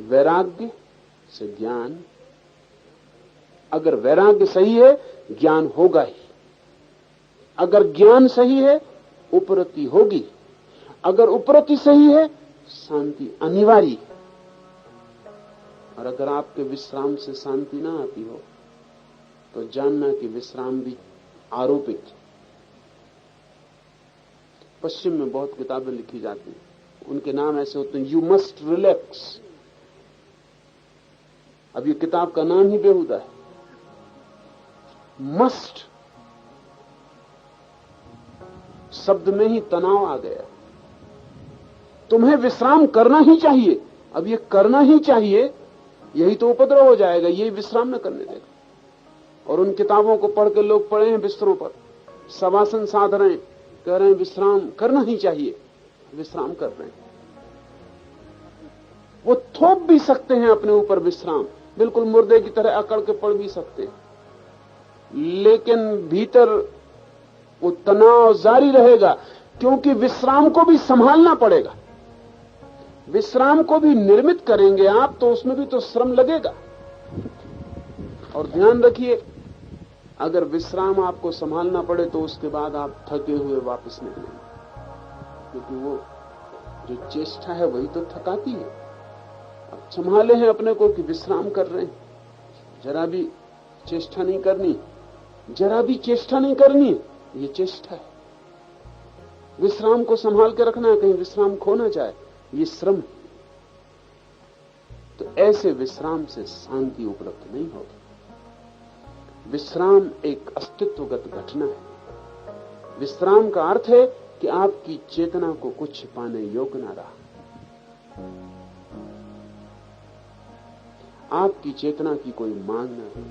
वैराग्य से ज्ञान, अगर वैराग्य सही है ज्ञान होगा ही, अगर ज्ञान सही है उपरति होगी, अगर उपरति सही है शांति अनिवार्य है। और अगर आपके विश्राम से शांति ना आती हो तो जानना कि विश्राम भी आरोपित है। पश्चिम में बहुत किताबें लिखी जाती हैं, उनके नाम ऐसे होते हैं, यू मस्ट रिलैक्स। अब ये किताब का नाम ही बेहुदा है, मस्ट शब्द में ही तनाव आ गया। तुम्हें विश्राम करना ही चाहिए। अब ये करना ही चाहिए, यही तो उपद्रव हो जाएगा, यही विश्राम न करने देगा। और उन किताबों को पढ़ के लोग पड़े हैं बिस्तरों पर, शवासन साध रहे हैं, कह रहे हैं विश्राम करना ही चाहिए, विश्राम कर रहे हैं। वो थोप भी सकते हैं अपने ऊपर विश्राम, बिल्कुल मुर्दे की तरह अकड़ के पड़ भी सकते हैं, लेकिन भीतर वो तनाव जारी रहेगा, क्योंकि विश्राम को भी संभालना पड़ेगा। विश्राम को भी निर्मित करेंगे आप तो उसमें भी तो श्रम लगेगा। और ध्यान रखिए, अगर विश्राम आपको संभालना पड़े तो उसके बाद आप थके हुए वापस निकलेंगे, क्योंकि वो जो चेष्टा है वही तो थकाती है। अब संभाले हैं अपने को कि विश्राम कर रहे हैं, जरा भी चेष्टा नहीं करनी, जरा भी चेष्टा नहीं करनी, ये चेष्टा है। विश्राम को संभाल के रखना है, कहीं विश्राम खो ना जाए, ये श्रम। तो ऐसे विश्राम से शांति उपलब्ध नहीं होगी। विश्राम एक अस्तित्वगत घटना है। विश्राम का अर्थ है कि आपकी चेतना को कुछ छिपाने योग्य ना रहा। आपकी चेतना की कोई मांग न रही,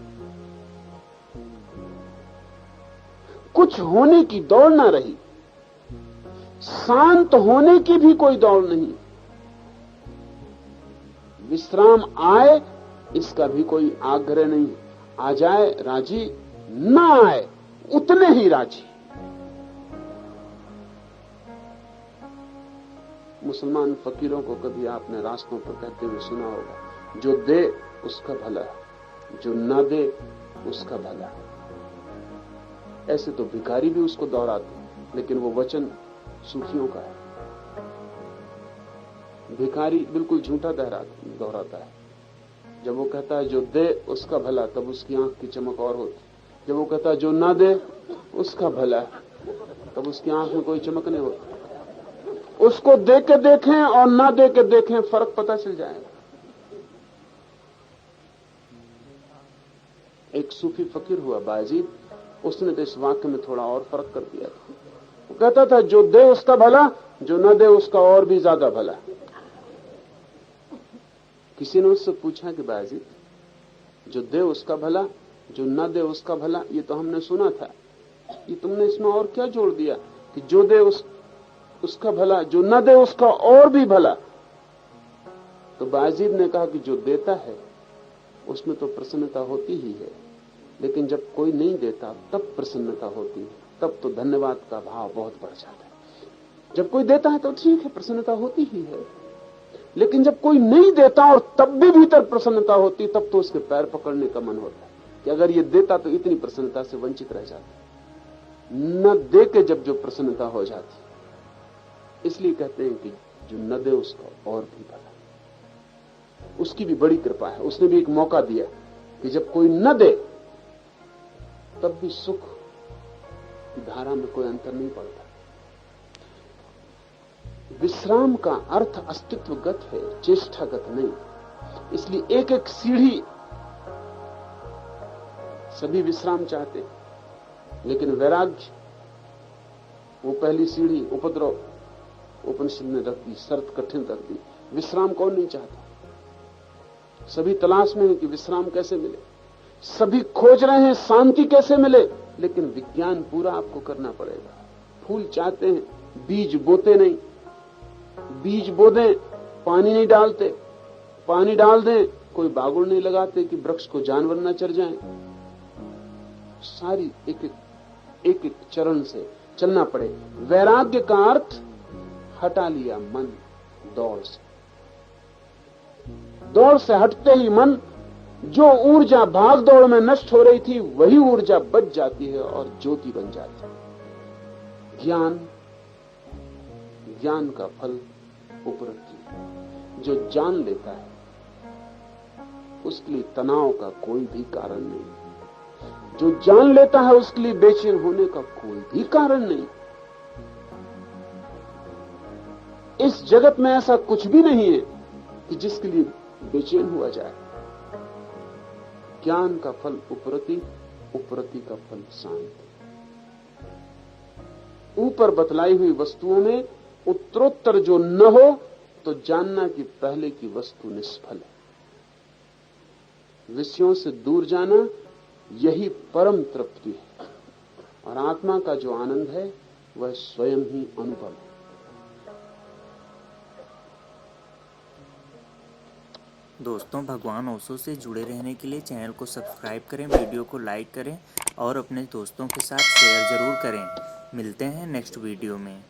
कुछ होने की दौड़ ना रही, शांत होने की भी कोई दौड़ नहीं। विश्राम आए इसका भी कोई आग्रह नहीं, आ जाए राजी, ना आए उतने ही राजी। मुसलमान फकीरों को कभी आपने रास्तों पर कहते हुए सुना होगा, जो दे उसका भला, जो ना दे उसका भला। ऐसे तो भिखारी भी उसको दोहराते, लेकिन वो वचन सूफियों का है। भिखारी बिल्कुल झूठा दोहराता है। जब वो कहता है जो दे उसका भला, तब उसकी आंख की चमक और होती। जब वो कहता है जो ना दे उसका भला, तब उसकी आंख में कोई चमक नहीं होती। उसको दे के देखें और ना दे के देखें, फर्क पता चल जाएगा। एक सूफी फकीर हुआ बायजीद, उसने तो इस वाक्य में थोड़ा और फर्क कर दिया था। वो कहता था जो दे उसका भला, जो ना दे उसका और भी ज्यादा भला। किसी ने उससे पूछा कि बायजीद, जो दे उसका भला, जो ना दे उसका भला, ये तो हमने सुना था, ये तुमने इसमें और क्या जोड़ दिया कि जो दे उसका भला, जो ना दे उसका और भी भला। तो बायजीद ने कहा कि जो देता है उसमें तो प्रसन्नता होती ही है, लेकिन जब कोई नहीं देता तब प्रसन्नता होती है, तब तो धन्यवाद का भाव बहुत बढ़ जाता है। जब कोई देता है तो ठीक है, प्रसन्नता होती ही है, लेकिन जब कोई नहीं देता और तब भी भीतर प्रसन्नता होती, तब तो उसके पैर पकड़ने का मन होता है कि अगर ये देता तो इतनी प्रसन्नता से वंचित रह जाता। न दे के जब जो प्रसन्नता हो जाती, इसलिए कहते हैं कि जो न दे उसको और भी भला। उसकी भी बड़ी कृपा है, उसने भी एक मौका दिया कि जब कोई न दे तब भी सुख की धारा में कोई अंतर नहीं पड़ता। विश्राम का अर्थ अस्तित्वगत है, चेष्टागत नहीं। इसलिए एक एक सीढ़ी, सभी विश्राम चाहते हैं, लेकिन वैराग्य वो पहली सीढ़ी उपद्रव उपनिषद ने रख दी, शर्त कठिन रख दी। विश्राम कौन नहीं चाहता? सभी तलाश में है कि विश्राम कैसे मिले, सभी खोज रहे हैं शांति कैसे मिले, लेकिन विज्ञान पूरा आपको करना पड़ेगा। फूल चाहते हैं, बीज बोते नहीं, बीज बो दें, पानी नहीं डालते, पानी डाल दें, कोई बागुड़ नहीं लगाते कि वृक्ष को जानवर न चढ़ जाएं। सारी एक एक चरण से चलना पड़े। वैराग्य का अर्थ हटा लिया मन दौड़ से। दौड़ से हटते ही मन, जो ऊर्जा भाग दौड़ में नष्ट हो रही थी वही ऊर्जा बच जाती है और ज्योति बन जाती है। ज्ञान का फल उपरति। जो जान लेता है उसके लिए तनाव का कोई भी कारण नहीं। जो जान लेता है उसके लिए बेचैन होने का कोई भी कारण नहीं। इस जगत में ऐसा कुछ भी नहीं है कि जिसके लिए बेचैन हुआ जाए। ज्ञान का फल उपरति, उपरति का फल शांति। ऊपर बतलाई हुई वस्तुओं में उत्तरोत्तर जो न हो तो जानना कि पहले की वस्तु निष्फल है। विषयों से दूर जाना यही परम तृप्ति है, और आत्मा का जो आनंद है वह स्वयं ही अनुभव है। दोस्तों, भगवान ओशो से जुड़े रहने के लिए चैनल को सब्सक्राइब करें, वीडियो को लाइक करें और अपने दोस्तों के साथ शेयर जरूर करें। मिलते हैं नेक्स्ट वीडियो में।